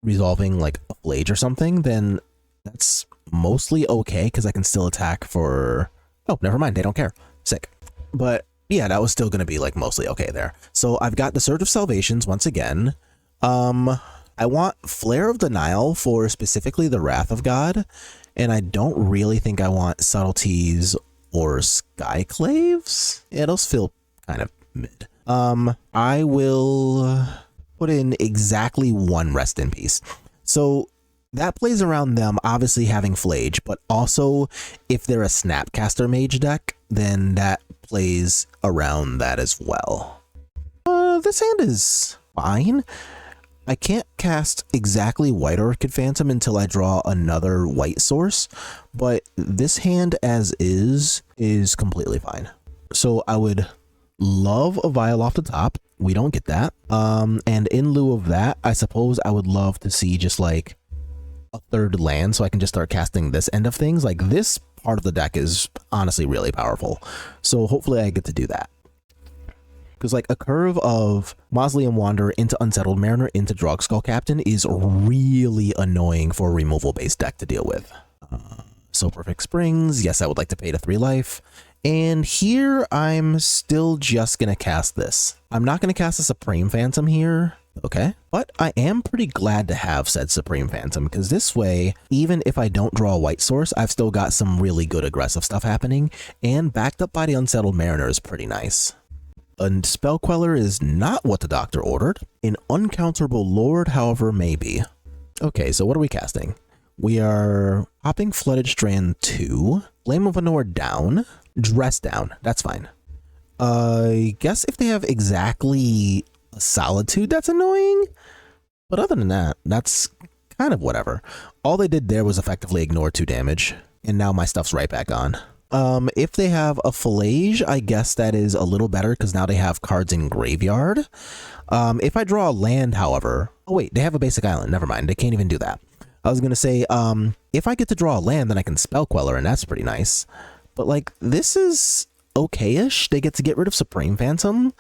resolving like a Flage or something, then that's mostly okay because I can still attack for... Oh, never mind. They don't care. Sick. But yeah, that was still going to be like mostly okay there. So I've got the Surge of Salvations once again. I want Flare of Denial for specifically the Wrath of God, and I don't really think I want Subtleties or Skyclaves. Yeah, those feel kind of mid. I will put in exactly 1 Rest in Peace. So that plays around them obviously having Flage, but also if they're a Snapcaster Mage deck, then that plays around that as well. This hand is fine. I can't cast exactly White Orchid Phantom until I draw another white source, but this hand as is completely fine. So I would love a Vial off the top. We don't get that. And in lieu of that, I suppose I would love to see just like a 3rd land so I can just start casting this end of things. Like, this part of the deck is honestly really powerful. So hopefully I get to do that. Because like a curve of Mausoleum Wanderer into Unsettled Mariner into Drogskull Captain is really annoying for a removal based deck to deal with. So Perfect Springs, yes, I would like to pay to 3 life. And here I'm still just gonna cast this. I'm not gonna cast a Supreme Phantom here. Okay, but I am pretty glad to have said Supreme Phantom, because this way, even if I don't draw a white source, I've still got some really good aggressive stuff happening, and backed up by the Unsettled Mariner is pretty nice. A Spell Queller is not what the doctor ordered. An Uncounterable Lord, however, may be. Okay, so what are we casting? We are popping Flooded Strand 2, Flame of Anor down, Dress down, that's fine. I guess if they have exactly a Solitude, that's annoying. But other than that, that's kind of whatever. All they did there was effectively ignore 2 damage, and now my stuff's right back on. If they have a Fillage, I guess that is a little better because now they have cards in graveyard. If I draw a land, however, oh wait, they have a basic island. Never mind, they can't even do that. I was gonna say, if I get to draw a land, then I can Spell Queller, and that's pretty nice. But like, this is okay-ish. They get to get rid of Supreme Phantom,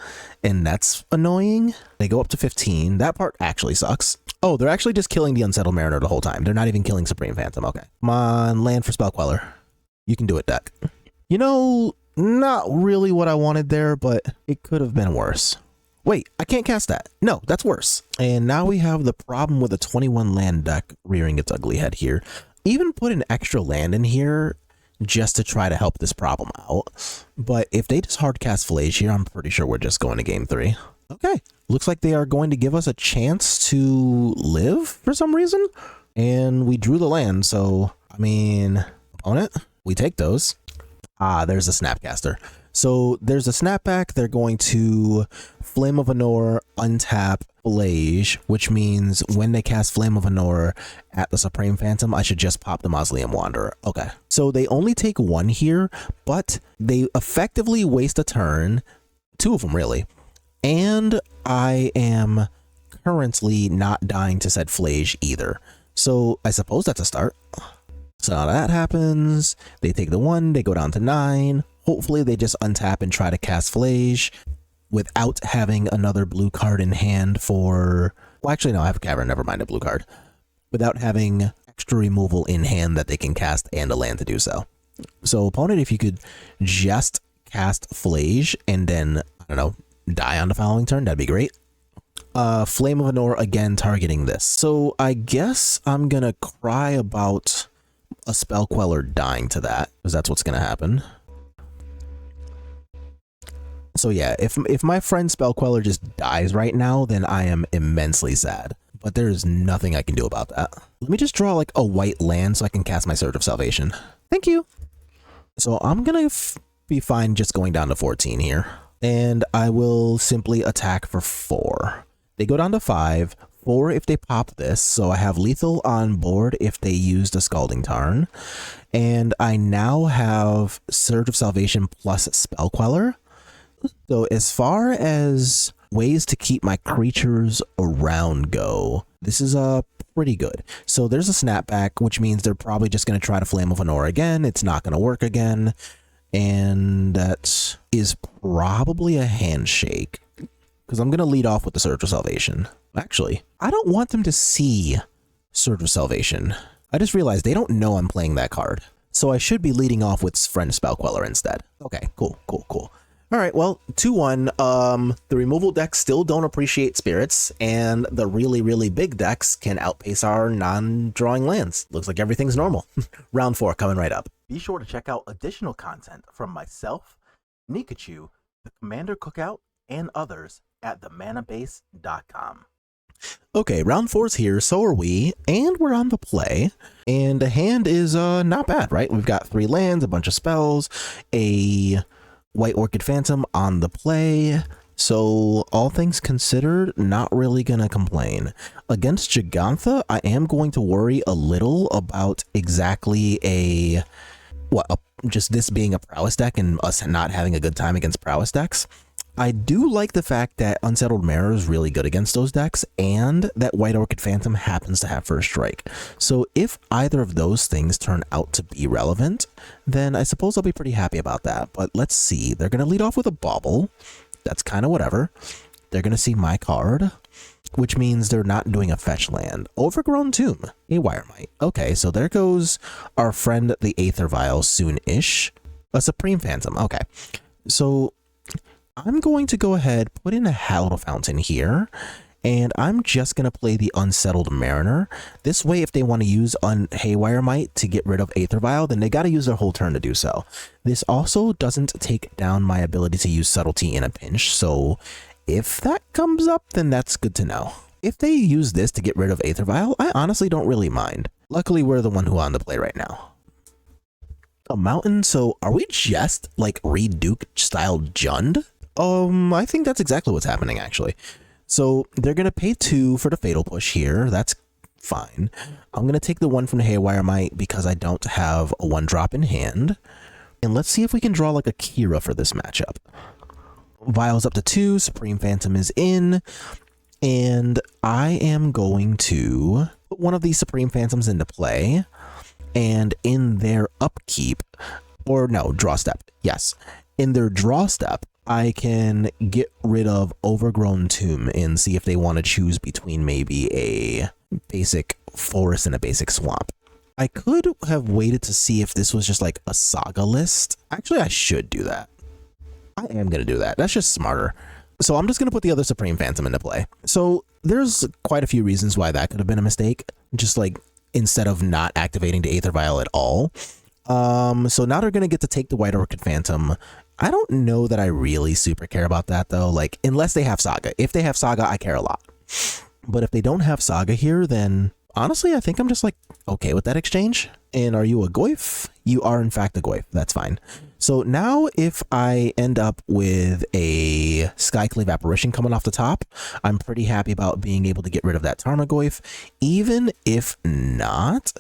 and that's annoying. They go up to 15. That part actually sucks. Oh, they're actually just killing the Unsettled Mariner the whole time. They're not even killing Supreme Phantom. Okay. Come on, land for Spell Queller. You can do it, deck. You know, not really what I wanted there, but it could have been worse. Wait, I can't cast that. No, that's worse. And now we have the problem with a 21 land deck rearing its ugly head here. Even put an extra land in here just to try to help this problem out. But if they just hard cast Fillage here, I'm pretty sure we're just going to game 3. Okay, looks like they are going to give us a chance to live for some reason. And we drew the land, so, I mean, opponent, we take those. Ah, there's a Snapcaster. So there's a snapback. They're going to Flame of Anor, untap Fillage, which means when they cast Flame of Anor at the Supreme Phantom, I should just pop the Mausoleum Wanderer. Okay. So they only take 1 here, but they effectively waste a turn. 2 of them, really. And I am currently not dying to said Fillage either. So I suppose that's a start. So now that happens, they take the 1, they go down to 9. Hopefully they just untap and try to cast Fillage without having another blue card in hand for... Well, actually, no, I have a Cavern, never mind a blue card. Without having extra removal in hand that they can cast and a land to do so. So, opponent, if you could just cast Fillage and then, I don't know, die on the following turn, that'd be great. Flame of Anor, again, targeting this. So, I guess I'm gonna cry about a Spell Queller dying to that, because that's what's gonna happen. So yeah, if my friend Spell Queller just dies right now, then I am immensely sad. But there's nothing I can do about that. Let me just draw like a white land so I can cast my Surge of Salvation. Thank you. So I'm gonna be fine just going down to 14 here. And I will simply attack for 4. They go down to 5. 4 if they pop this, so I have lethal on board if they use the Scalding Tarn. And I now have Surge of Salvation plus Spell Queller. So as far as ways to keep my creatures around go, this is pretty good. So there's a snapback, which means they're probably just going to try to Flame of Anor again. It's not going to work again. And that is probably a handshake, because I'm going to lead off with the Surge of Salvation. Actually, I don't want them to see Surge of Salvation. I just realized they don't know I'm playing that card. So I should be leading off with Friend Spell Queller instead. Okay, cool. All right, well, 2-1. The removal decks still don't appreciate spirits, and the really, really big decks can outpace our non-drawing lands. Looks like everything's normal. Round 4 coming right up. Be sure to check out additional content from myself, Nikachu, the Commander Cookout, and others at themanabase.com. Okay, round 4's here, so are we, and we're on the play, and the hand is not bad, right? We've got 3 lands, a bunch of spells, a White Orchid Phantom on the play, so all things considered, not really gonna complain. Against Gigantha, I am going to worry a little about exactly just this being a prowess deck and us not having a good time against prowess decks. I do like the fact that Unsettled Mariner is really good against those decks, and that White Orchid Phantom happens to have First Strike. So if either of those things turn out to be relevant, then I suppose I'll be pretty happy about that. But let's see. They're going to lead off with a Bauble. That's kind of whatever. They're going to see my card, which means they're not doing a fetch land. Overgrown Tomb, a Wiremite. Okay, so there goes our friend the Aether Vial soon-ish. A Supreme Phantom. Okay, so I'm going to go ahead, put in a Hallowed Fountain here, and I'm just going to play the Unsettled Mariner. This way, if they want to use Haywire Might to get rid of Aether Vial, then they got to use their whole turn to do so. This also doesn't take down my ability to use Subtlety in a pinch, so if that comes up, then that's good to know. If they use this to get rid of Aether Vial, I honestly don't really mind. Luckily, we're the one who on the play right now. A mountain, so are we just like Reduke style Jund? I think that's exactly what's happening, actually. So they're going to pay 2 for the Fatal Push here. That's fine. I'm going to take the 1 from the Haywire Might because I don't have a 1-drop in hand. And let's see if we can draw like a Kira for this matchup. Vial's up to 2, Supreme Phantom is in, and I am going to put one of these Supreme Phantoms into play, and in their upkeep, or no, draw step, yes. In their draw step, I can get rid of Overgrown Tomb and see if they want to choose between maybe a basic forest and a basic swamp. I could have waited to see if this was just like a saga list. Actually, I should do that. I am going to do that. That's just smarter. So I'm just going to put the other Supreme Phantom into play. So there's quite a few reasons why that could have been a mistake. Just like instead of not activating the Aether Vial at all. So now they're going to get to take the White Orchid Phantom. I don't know that I really super care about that though. Like unless they have Saga. If they have Saga, I care a lot. But if they don't have Saga here, then honestly, I think I'm just like okay with that exchange. And are you a Goyf? You are in fact a Goyf. That's fine. So now if I end up with a Skyclave Apparition coming off the top, I'm pretty happy about being able to get rid of that Tarmogoyf. Even if not,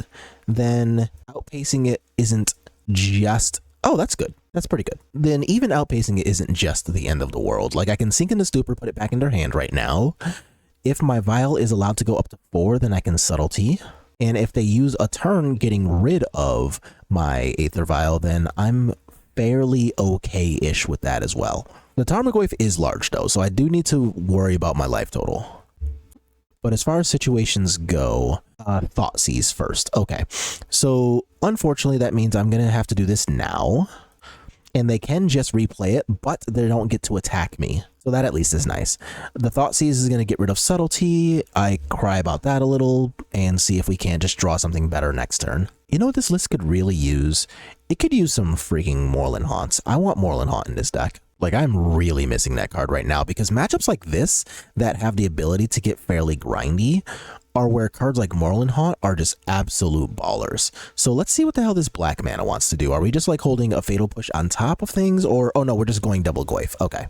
then outpacing it isn't just... Oh, that's good. That's pretty good. Then even outpacing it isn't just the end of the world. Like I can sink in the Stupor, put it back in their hand right now. If my Vial is allowed to go up to 4, then I can Subtlety. And if they use a turn getting rid of my Aether Vial, then I'm fairly okay-ish with that as well. The Tarmogoyf is large though, so I do need to worry about my life total. But as far as situations go, Thoughtseize first. Okay, so unfortunately that means I'm going to have to do this now. And they can just replay it, but they don't get to attack me. So that at least is nice. The Thoughtseize is going to get rid of Subtlety. I cry about that a little and see if we can't just draw something better next turn. You know what this list could really use? It could use some freaking Moorland Haunts. I want Moorland Haunt in this deck. Like I'm really missing that card right now because matchups like this that have the ability to get fairly grindy are where cards like Moorland Haunt are just absolute ballers. So let's see what the hell this black mana wants to do. Are we just like holding a Fatal Push on top of things or, oh no, we're just going double Goyf. Okay.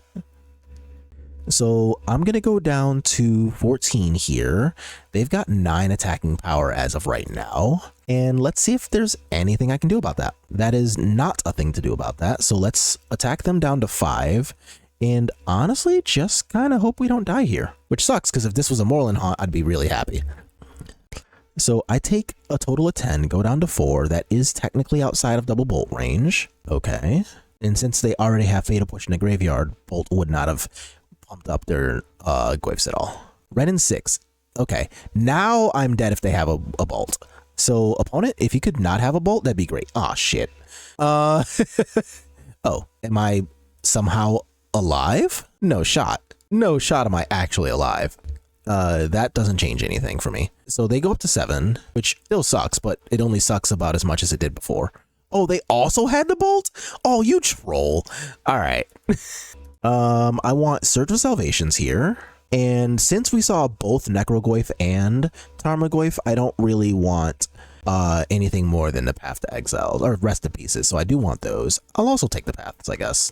So I'm going to go down to 14 here. They've got 9 attacking power as of right now. And let's see if there's anything I can do about that. That is not a thing to do about that. So let's attack them down to 5. And honestly, just kind of hope we don't die here. Which sucks, because if this was a Moorland Haunt, I'd be really happy. So I take a total of 10, go down to 4. That is technically outside of double Bolt range. Okay. And since they already have Fatal Push in the graveyard, Bolt would not have pumped up their Goyfs at all. Red and 6. Okay. Now I'm dead if they have a Bolt. So opponent, if you could not have a Bolt, that'd be great. Aw, shit. Oh, am I somehow alive? No shot. No shot am I actually alive. That doesn't change anything for me. So they go up to 7, which still sucks, but it only sucks about as much as it did before. Oh, they also had the Bolt? Oh, you troll. All right. I want Surge of Salvations here. And since we saw both Necrogoyf and Tarmogoyf, I don't really want anything more than the Path to Exile or Rest in Pieces. So I do want those. I'll also take the Paths, I guess.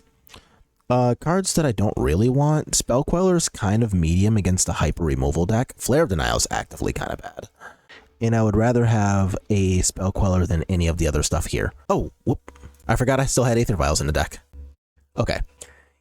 Cards that I don't really want. Spell Queller's kind of medium against a Hyper Removal deck. Flare of Denial's actively kind of bad. And I would rather have a Spell Queller than any of the other stuff here. Oh, whoop. I forgot I still had Aether Vials in the deck. Okay.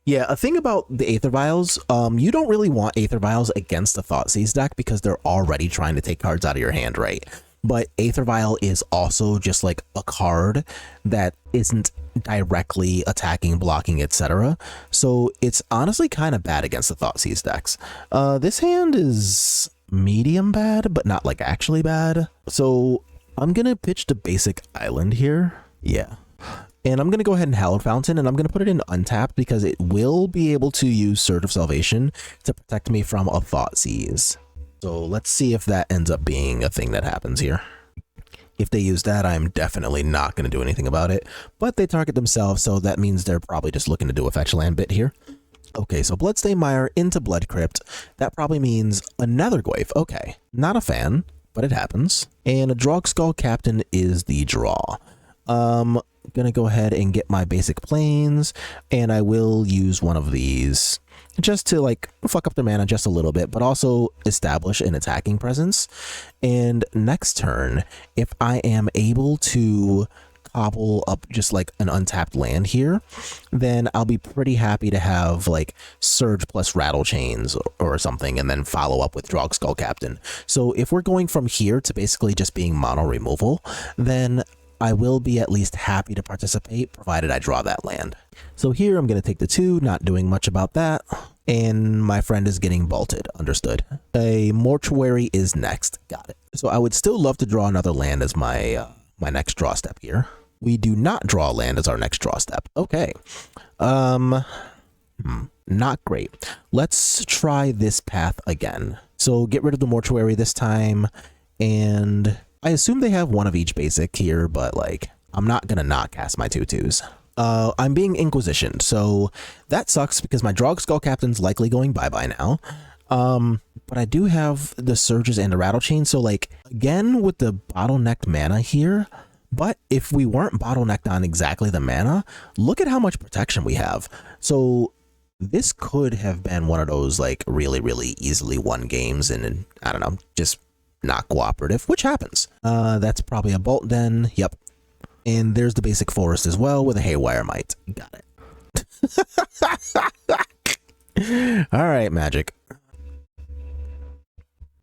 Yeah, a thing about the Aether Vials, you don't really want Aether Vials against the Thoughtseize deck because they're already trying to take cards out of your hand, right? But Aether Vial is also just like a card that isn't directly attacking, blocking, etc. So it's honestly kind of bad against the Thoughtseize decks. This hand is medium bad, but not like actually bad. So I'm going to pitch the basic island here. Yeah. And I'm going to go ahead and Hallowed Fountain, and I'm going to put it in untapped because it will be able to use Surge of Salvation to protect me from a Thoughtseize. So let's see if that ends up being a thing that happens here. If they use that, I'm definitely not going to do anything about it. But they target themselves, so that means they're probably just looking to do a fetch land bit here. Okay, so Bloodstained Mire into Blood Crypt. That probably means another Goyf. Okay, not a fan, but it happens. And a Drogskull Captain is the draw. Gonna go ahead and get my basic planes, and I will use one of these just to like fuck up their mana just a little bit, but also establish an attacking presence. And next turn, if I am able to cobble up just like an untapped land here, then I'll be pretty happy to have like Surge plus Rattle Chains or something, and then follow up with Drog Skull Captain. So if we're going from here to basically just being mono removal, then I will be at least happy to participate, provided I draw that land. So here I'm going to take the 2, not doing much about that. And my friend is getting bolted. Understood. A Mortuary is next. Got it. So I would still love to draw another land as my my next draw step here. We do not draw land as our next draw step. Okay. Not great. Let's try this path again. So get rid of the Mortuary this time, and I assume they have one of each basic here, but like, I'm not gonna not cast my 2/2s. I'm being Inquisitioned, so that sucks because my Drog Skull Captain's likely going bye-bye now. But I do have the Surges and the Rattle Chain, so like, again, with the bottlenecked mana here, but if we weren't bottlenecked on exactly the mana, look at how much protection we have. So this could have been one of those like really, really easily won games, and I don't know, just not cooperative, which happens. That's probably a Bolt Den. Yep. And there's the basic forest as well with a Haywire Might. Got it. All right, Magic.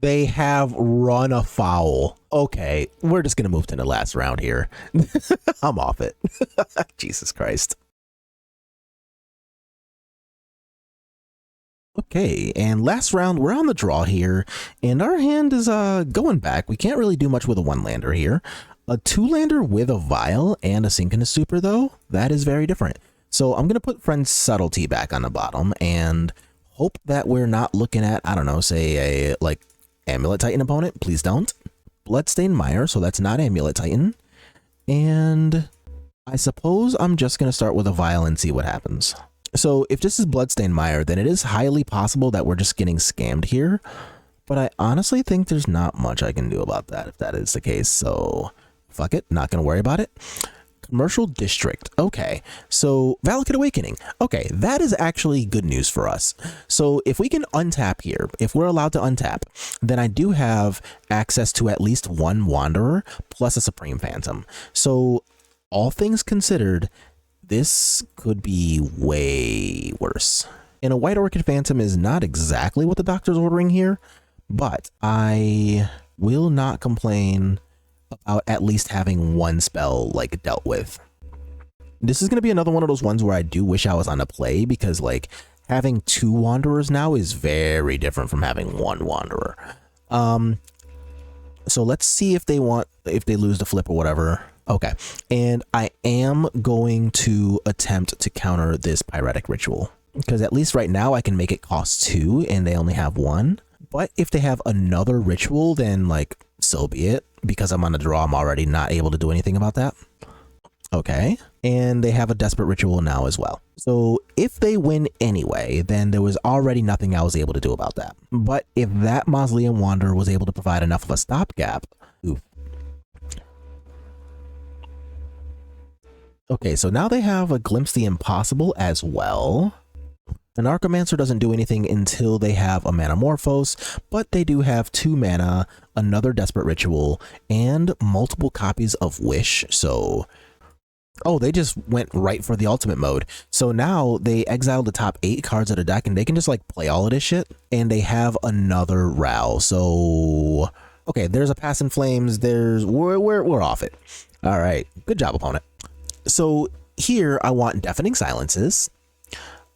They have run afoul. Okay, we're just going to move to the last round here. I'm off it. Jesus Christ. Okay, and last round, we're on the draw here, and our hand is going back. We can't really do much with a 1-lander here. A 2-lander with a Vial and a Synchronous Super, though, that is very different. So I'm going to put Friend's Subtlety back on the bottom and hope that we're not looking at, I don't know, say a, like, Amulet Titan opponent. Please don't. Bloodstained Mire, so that's not Amulet Titan. And I suppose I'm just going to start with a Vial and see what happens. So if this is Bloodstained Mire, then it is highly possible that we're just getting scammed here. But I honestly think there's not much I can do about that if that is the case. So fuck it, not going to worry about it. Commercial District. Okay, so Valakut Awakening. Okay, that is actually good news for us. So if we can untap here, if we're allowed to untap, then I do have access to at least 1 Wanderer plus a Supreme Phantom. So all things considered, this could be way worse. And a White Orchid Phantom is not exactly what the doctor's ordering here, but I will not complain about at least having 1 spell like dealt with. This is going to be another one of those ones where I do wish I was on a play, because like having 2 Wanderers now is very different from having 1 Wanderer. So let's see if they lose the flip or whatever. Okay, and I am going to attempt to counter this Pyretic Ritual, because at least right now I can make it cost 2 and they only have 1. But if they have another ritual, then like, so be it. Because I'm on the draw, I'm already not able to do anything about that. Okay, and they have a Desperate Ritual now as well. So if they win anyway, then there was already nothing I was able to do about that. But if that Mausoleum Wanderer was able to provide enough of a stopgap, oof. Okay, so now they have a Glimpse the Impossible as well. An Archomancer doesn't do anything until they have a Manamorphose, but they do have 2 mana, another Desperate Ritual, and multiple copies of Wish, so... Oh, they just went right for the ultimate mode. So now they exile the top 8 cards of the deck, and they can just like play all of this shit, and they have another Ral, so... Okay, there's a Pass in Flames, we're off it. Alright, good job, opponent. So here I want Deafening Silences.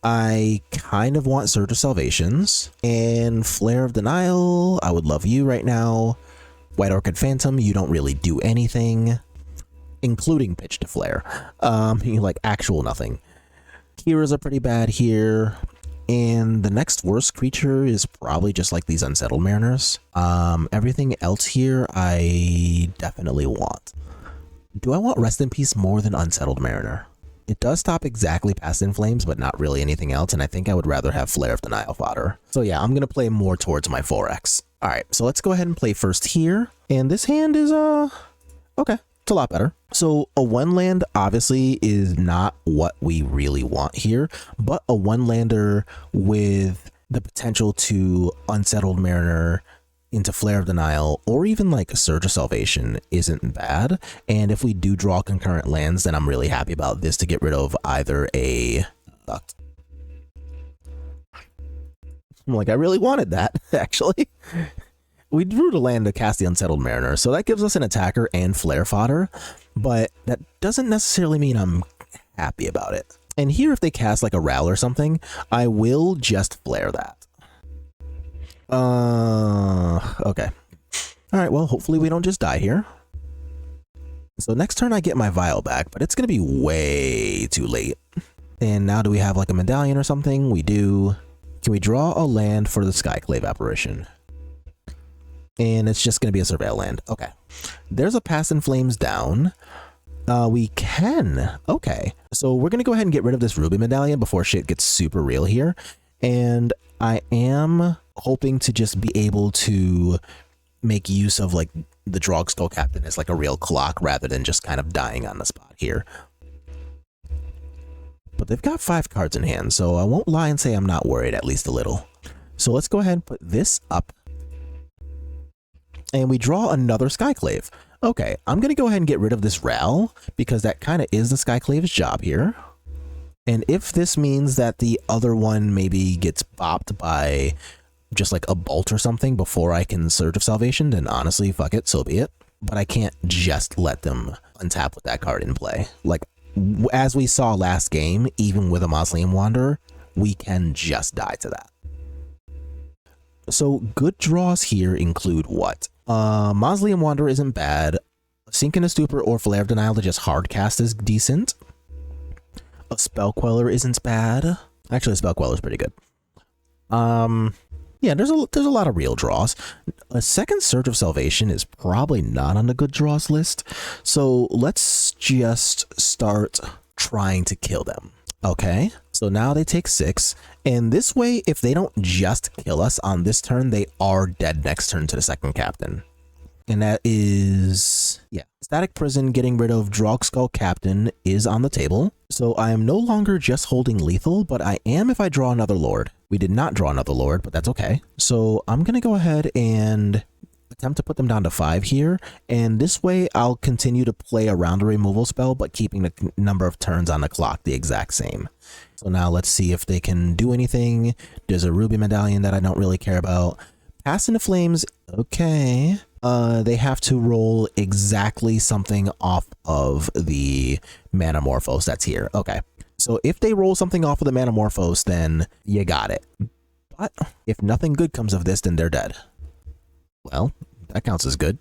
I kind of want Surge of Salvations, and Flare of Denial. I would love you right now. White Orchid Phantom, you don't really do anything, including Pitch to Flare. You like actual nothing. Heroes are pretty bad here, and the next worst creature is probably just like these Unsettled Mariners. Everything else here I definitely want. Do I want Rest in Peace more than Unsettled Mariner? It does stop exactly Pass in Flames, but not really anything else, and I think I would rather have Flare of Denial fodder. So yeah, I'm going to play more towards my 4X. Alright, so let's go ahead and play first here. And this hand is, okay, it's a lot better. So a 1-land obviously is not what we really want here, but a 1-lander with the potential to Unsettled Mariner into Flare of Denial or even like Surge of Salvation isn't bad. And if we do draw concurrent lands, then I'm really happy about this to get rid of either a... Like, I really wanted that, actually. We drew to land to cast the Unsettled Mariner, so that gives us an attacker and flare fodder, but that doesn't necessarily mean I'm happy about it. And here, if they cast like a Ral or something, I will just flare that. Okay. Alright, well, hopefully we don't just die here. So next turn I get my Vial back, but it's going to be way too late. And now do we have like a Medallion or something? We do. Can we draw a land for the Skyclave apparition? And it's just going to be a Surveil land. Okay. There's a Past in Flames down. We can. Okay. So we're going to go ahead and get rid of this Ruby Medallion before shit gets super real here. And I am hoping to just be able to make use of like the Drogskull Captain as like a real clock rather than just kind of dying on the spot here. But they've got 5 cards in hand, so I won't lie and say I'm not worried, at least a little. So let's go ahead and put this up. And we draw another Skyclave. Okay, I'm going to go ahead and get rid of this Ral, because that kind of is the Skyclave's job here. And if this means that the other one maybe gets bopped by just like a Bolt or something before I can Surge of Salvation, then honestly, fuck it, so be it. But I can't just let them untap with that card in play. Like, as we saw last game, even with a Mausoleum Wanderer, we can just die to that. So good draws here include what? Mausoleum Wanderer isn't bad. Sink in a Stupor or Flare of Denial to just hard cast is decent. A Spell Queller isn't bad. Actually, a Spell Queller is pretty good. Yeah, there's a lot of real draws. A second Surge of Salvation is probably not on the good draws list. So let's just start trying to kill them. Okay, so now they take 6. And this way, if they don't just kill us on this turn, they are dead next turn to the second captain. And that is, yeah, Static Prison getting rid of Drogskull Captain is on the table. So I am no longer just holding lethal, but I am if I draw another Lord. We did not draw another Lord, but that's okay. So I'm going to go ahead and attempt to put them down to 5 here. And this way I'll continue to play around a removal spell, but keeping the number of turns on the clock the exact same. So now let's see if they can do anything. There's a Ruby Medallion that I don't really care about. Past into Flames, okay. They have to roll exactly something off of the Manamorphose that's here. Okay. So if they roll something off of the Manamorphose, then you got it. But if nothing good comes of this, then they're dead. Well, that counts as good.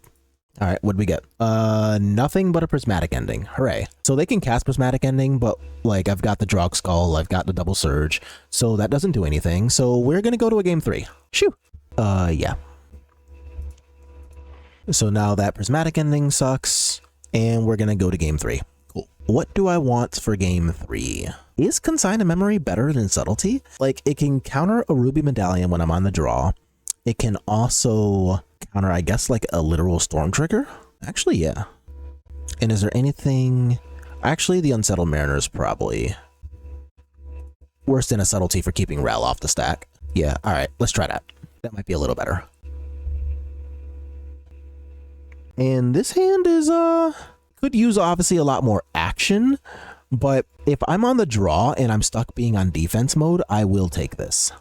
All right, what do we get? Nothing but a Prismatic Ending. Hooray. So they can cast Prismatic Ending, but like I've got the Drogskull, I've got the Double Surge, so that doesn't do anything. So we're going to go to a game 3. Shoo. Yeah. So now that Prismatic Ending sucks, and we're going to go to game 3. Cool. What do I want for game 3? Is Consign to Memory better than Subtlety? Like, it can counter a Ruby Medallion when I'm on the draw. It can also counter, I guess, like a literal Storm Trigger. Actually, yeah. And is there anything... Actually, the Unsettled Mariner is probably worse than a Subtlety for keeping Ral off the stack. Yeah, alright, let's try that. That might be a little better. And this hand is, could use obviously a lot more action, but if I'm on the draw and I'm stuck being on defense mode, I will take this.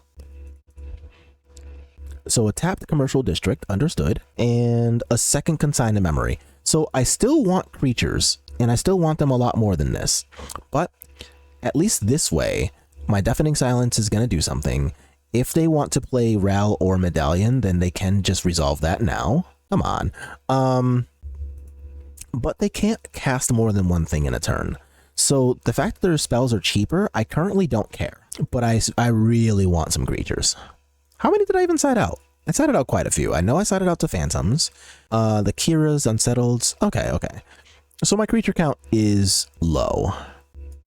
So a tapped Commercial District, understood, and a second Consign to Memory. So I still want creatures, and I still want them a lot more than this, but at least this way, my Deafening Silence is going to do something. If they want to play Ral or Medallion, then they can just resolve that now. Come on. But they can't cast more than one thing in a turn. So the fact that their spells are cheaper, I currently don't care. But I really want some creatures. How many did I even side out? I sided out quite a few. I know I sided out to Phantoms. The Kira's, Unsettleds. Okay, okay. So my creature count is low.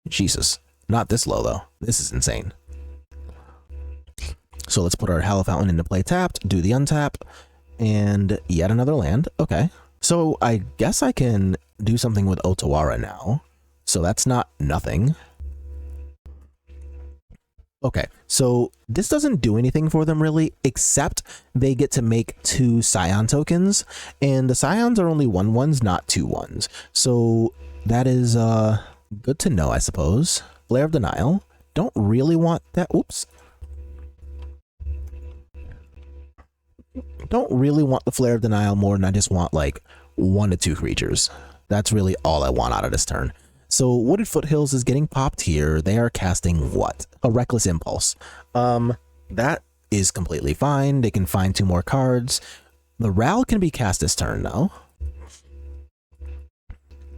Jesus. Not this low, though. This is insane. So let's put our Hallow Fountain into play tapped, do the untap, and yet another land. Okay. So I guess I can do something with Otawara now. So that's not nothing. Okay, so this doesn't do anything for them really, except they get to make 2 Scion tokens, and the Scions are only 1/1s, not 2/1s. So that is good to know, I suppose. Flare of Denial. Don't really want that. Oops. Don't really want the Flare of Denial more than I just want like 1 to 2 creatures. That's really all I want out of this turn. So Wooded Foothills is getting popped here. They are casting what? A Reckless Impulse. That is completely fine. They can find 2 more cards. The Ral can be cast this turn though.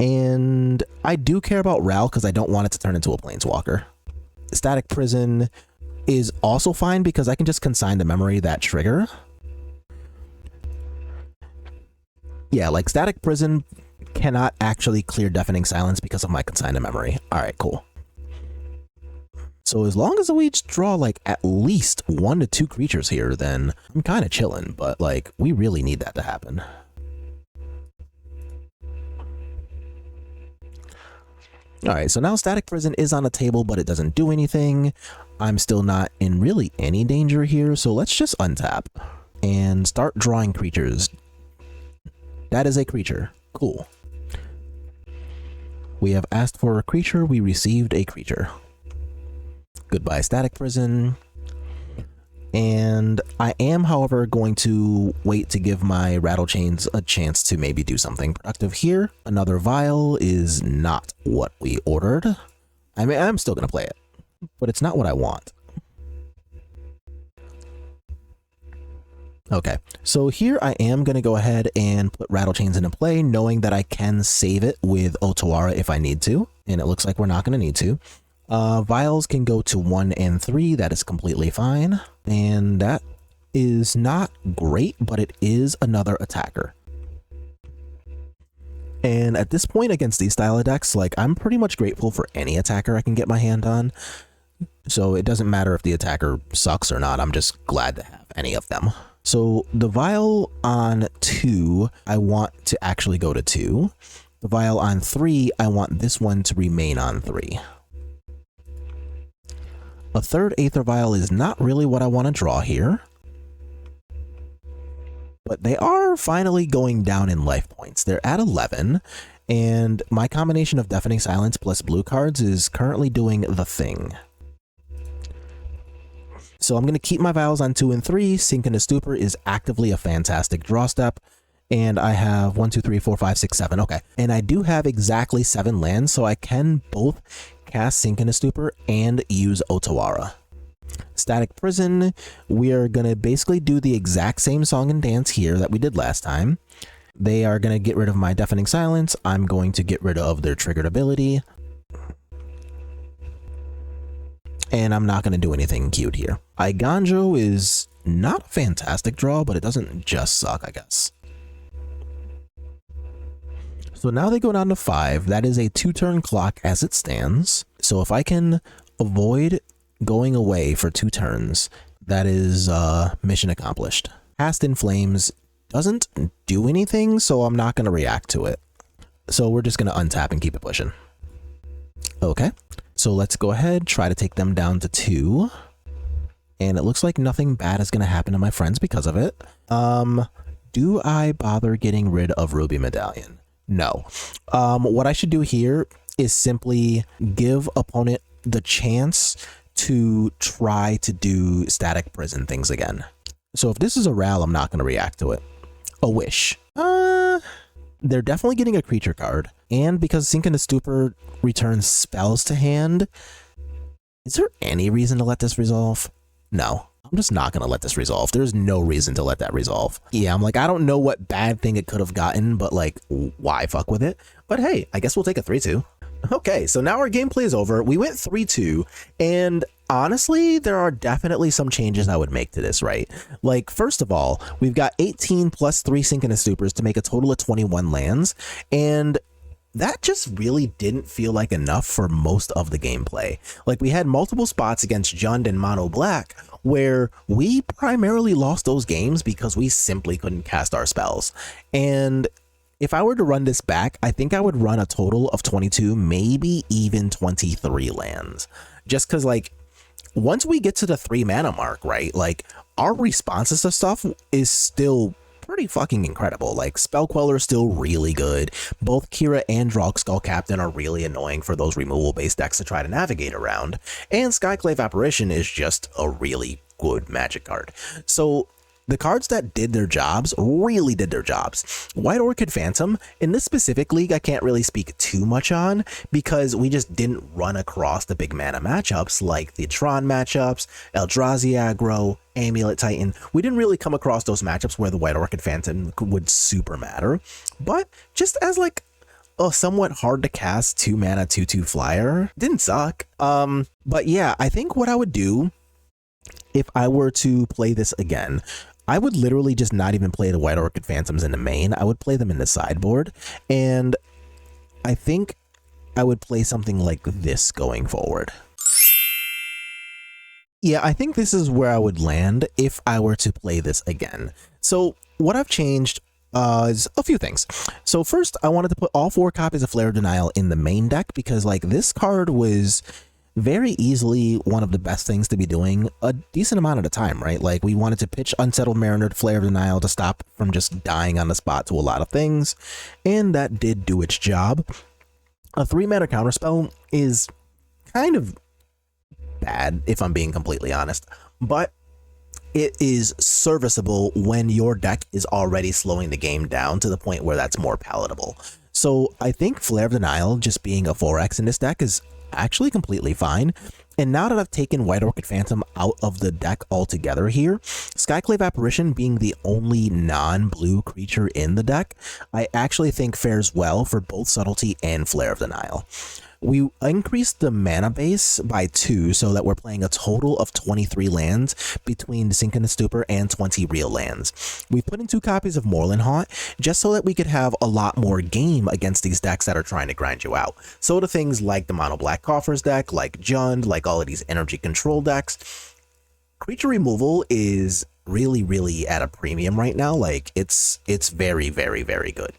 And I do care about Ral because I don't want it to turn into a Planeswalker. Static Prison is also fine because I can just consign to memory that trigger. Yeah, like Static Prison cannot actually clear Deafening Silence because of my consign to memory. All right, cool. So as long as we each draw like at least 1 to 2 creatures here, then I'm kind of chilling, but like we really need that to happen. All right, so now Static Prison is on the table, but it doesn't do anything. I'm still not in really any danger here, so let's just untap and start drawing creatures. That is a creature. Cool. We have asked for a creature, we received a creature. Goodbye, Static Prison. And I am, however, going to wait to give my Rattlechains a chance to maybe do something productive here. Another Vial is not what we ordered. I mean, I'm still going to play it, but it's not what I want. Okay, so here I am going to go ahead and put Rattlechains into play, knowing that I can save it with Otawara if I need to, and it looks like we're not going to need to. Vials can go to 1 and 3, that is completely fine, and that is not great, but it is another attacker. And at this point against these style of decks, like I'm pretty much grateful for any attacker I can get my hand on, so it doesn't matter if the attacker sucks or not, I'm just glad to have any of them. So the Vial on 2, I want to actually go to 2. The Vial on 3, I want this one to remain on 3. A third Aether Vial is not really what I want to draw here. But they are finally going down in life points. They're at 11, and my combination of Deafening Silence plus blue cards is currently doing the thing. So I'm going to keep my Vials on 2 and 3. Sink into Stupor is actively a fantastic draw step. And I have 1, 2, 3, 4, 5, 6, 7. Okay. And I do have exactly 7 lands, so I can both cast Sink into Stupor and use Otawara. Static Prison, we are going to basically do the exact same song and dance here that we did last time. They are going to get rid of my Deafening Silence. I'm going to get rid of their triggered ability. And I'm not going to do anything cute here. Iganjo is not a fantastic draw, but it doesn't just suck, I guess. So now they go down to 5. That is a 2-turn clock as it stands. So if I can avoid going away for 2 turns, that is mission accomplished. Cast in Flames doesn't do anything, so I'm not going to react to it. So we're just going to untap and keep it pushing. Okay. So let's go ahead, try to take them down to 2. And it looks like nothing bad is going to happen to my friends because of it. Do I bother getting rid of Ruby Medallion? No. What I should do here is simply give opponent the chance to try to do Static Prison things again. So if this is a Ral, I'm not going to react to it. A Wish. They're definitely getting a creature card. And because Sink into Stupor returns spells to hand, is there any reason to let this resolve? No, I'm just not going to let this resolve. There's no reason to let that resolve. Yeah, I'm like, I don't know what bad thing it could have gotten, but like, why fuck with it? But hey, I guess we'll take a 3-2. Okay, so now our gameplay is over. We went 3-2, and honestly, there are definitely some changes I would make to this, right? Like, first of all, we've got 18 plus 3 Sink into Stupors to make a total of 21 lands, and that just really didn't feel like enough for most of the gameplay. Like, we had multiple spots against Jund and Mono Black where we primarily lost those games because we simply couldn't cast our spells. And if I were to run this back, I think I would run a total of 22, maybe even 23 lands. Just because, like, once we get to the 3 mana mark, right, like our responses to stuff is still pretty fucking incredible. Like Spell Queller is still really good. Both Kira and Drogskell Captain are really annoying for those removal based decks to try to navigate around, and Skyclave Apparition is just a really good Magic card. So the cards that did their jobs really did their jobs. White Orchid Phantom, in this specific league, I can't really speak too much on because we just didn't run across the big mana matchups like the Tron matchups, Eldrazi aggro, Amulet Titan. We didn't really come across those matchups where the White Orchid Phantom would super matter, but just as like a somewhat hard to cast 2 mana 2/2 flyer, didn't suck. But yeah, I think what I would do if I were to play this again, I would literally just not even play the White Orchid Phantoms in the main. I would play them in the sideboard, and I think I would play something like this going forward. Yeah, I think this is where I would land if I were to play this again. So what I've changed is a few things. So first, I wanted to put all 4 copies of Flare of Denial in the main deck because like this card was very easily one of the best things to be doing a decent amount of the time, right? Like we wanted to pitch Unsettled Mariner to Flare of Denial to stop from just dying on the spot to a lot of things, and that did do its job. A 3 mana counterspell is kind of bad if I'm being completely honest, but it is serviceable when your deck is already slowing the game down to the point where that's more palatable. So I think Flare of Denial just being a 4x in this deck is actually completely fine. And now that I've taken White Orchid Phantom out of the deck altogether here, Skyclave Apparition being the only non-blue creature in the deck, I actually think fares well for both Subtlety and Flare of Denial. We increased the mana base by 2 so that we're playing a total of 23 lands between Sink in the Stupor and 20 real lands. We put in 2 copies of Moorland Haunt just so that we could have a lot more game against these decks that are trying to grind you out. So to things like the Mono Black Coffers deck, like Jund, like all of these energy control decks, creature removal is really at a premium right now. Like it's very good.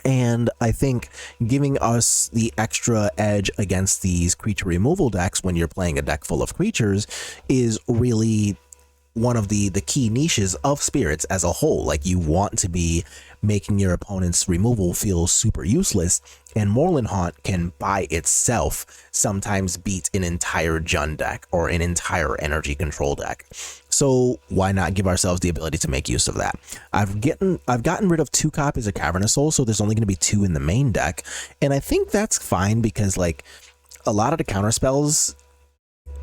And I think giving us the extra edge against these creature removal decks when you're playing a deck full of creatures is really one of the key niches of Spirits as a whole. Like you want to be making your opponent's removal feel super useless, and Moorland Haunt can by itself sometimes beat an entire Jund deck or an entire energy control deck. So why not give ourselves the ability to make use of that? I've gotten rid of 2 copies of Cavernous Soul, so there's only going to be 2 in the main deck, and I think that's fine because like a lot of the counter spells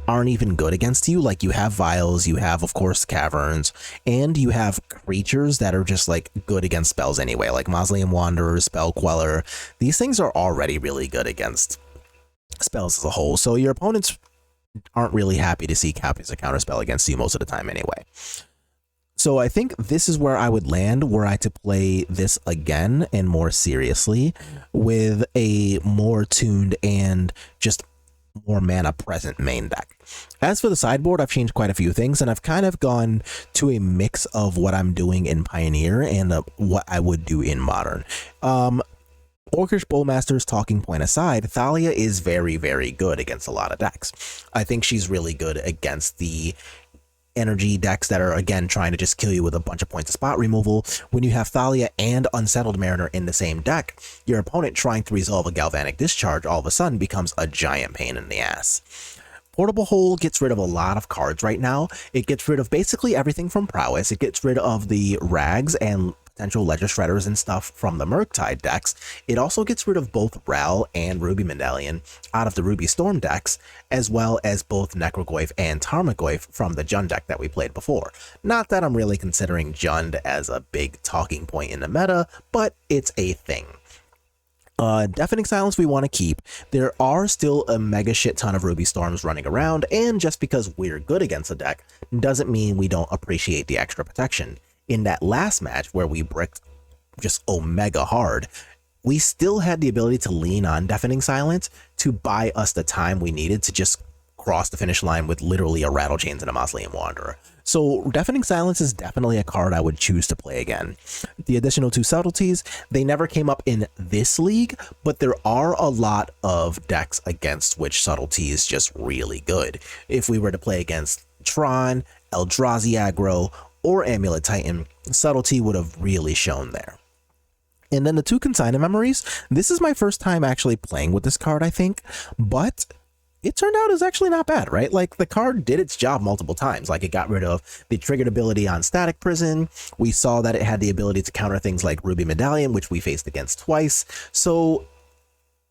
aren't even good against you. Like you have Vials, you have of course Caverns, and you have creatures that are just like good against spells anyway, like Mausoleum Wanderer, Spell Queller. These things are already really good against spells as a whole, so your opponents aren't really happy to see copies of counterspell against you most of the time anyway. So I think this is where I would land were I to play this again and more seriously with a more tuned and just more mana present main deck. As for the sideboard, I've changed quite a few things, and I've kind of gone to a mix of what I'm doing in Pioneer and what I would do in Modern. Orcish Bowmaster's talking point aside, Thalia is very good against a lot of decks. I think she's really good against the energy decks that are, again, trying to just kill you with a bunch of points of spot removal. When you have Thalia and Unsettled Mariner in the same deck, your opponent trying to resolve a Galvanic Discharge all of a sudden becomes a giant pain in the ass. Portable Hole gets rid of a lot of cards right now. It gets rid of basically everything from Prowess. It gets rid of the Rags and potential Ledger Shredders and stuff from the Murktide decks. It also gets rid of both Ral and Ruby Medallion out of the Ruby Storm decks, as well as both Necrogoyf and Tarmogoyf from the Jund deck that we played before. Not that I'm really considering Jund as a big talking point in the meta, but it's a thing. Deafening Silence we want to keep. There are still a mega shit ton of Ruby Storms running around, and just because we're good against a deck doesn't mean we don't appreciate the extra protection. In that last match where we bricked just omega hard, we still had the ability to lean on Deafening Silence to buy us the time we needed to just cross the finish line with literally a Rattle Chains and a Mausoleum Wanderer. So Deafening Silence is definitely a card I would choose to play again. The additional 2 subtleties, they never came up in this league, but there are a lot of decks against which subtlety is just really good. If we were to play against Tron, Eldrazi aggro, or Amulet Titan, subtlety would have really shown there. And then the 2 Consignment Memories, this is my first time actually playing with this card, I think, but it turned out is actually not bad, right? Like, the card did its job multiple times. Like, it got rid of the triggered ability on Static Prison. We saw that it had the ability to counter things like Ruby Medallion, which we faced against twice. So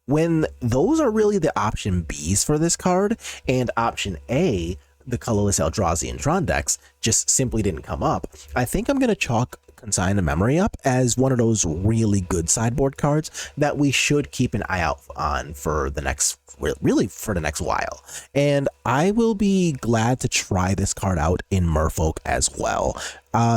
when those are really the option Bs for this card, and option A, the colorless Eldrazi and Tron decks, just simply didn't come up, I think I'm going to chalk Consign a Memory up as one of those really good sideboard cards that we should keep an eye out on for the next, really for the next while. And I will be glad to try this card out in Merfolk as well.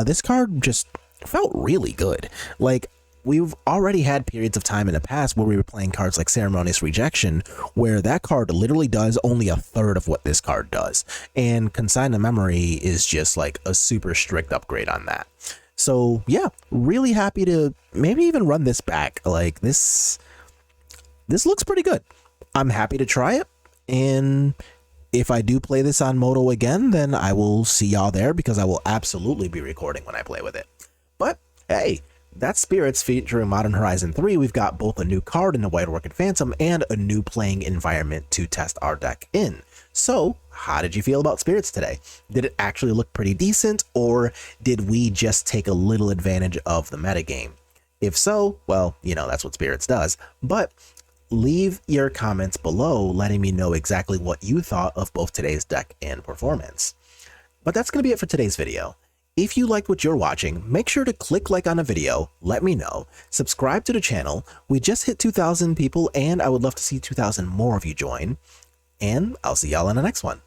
This card just felt really good. Like, we've already had periods of time in the past where we were playing cards like Ceremonious Rejection, where that card literally does only a third of what this card does. And Consign a Memory is just like a super strict upgrade on that. So yeah, really happy to maybe even run this back. Like, this looks pretty good. I'm happy to try it. And if I do play this on Moto again, then I will see y'all there, because I will absolutely be recording when I play with it. But hey, that's Spirits featuring Modern Horizon 3. We've got both a new card in the White Orchid Phantom and a new playing environment to test our deck in. So, how did you feel about Spirits today? Did it actually look pretty decent, or did we just take a little advantage of the metagame? If so, well, you know, that's what Spirits does. But leave your comments below letting me know exactly what you thought of both today's deck and performance. But that's going to be it for today's video. If you liked what you're watching, make sure to click like on a video, let me know, subscribe to the channel. We just hit 2,000 people, and I would love to see 2,000 more of you join. And I'll see y'all in the next one.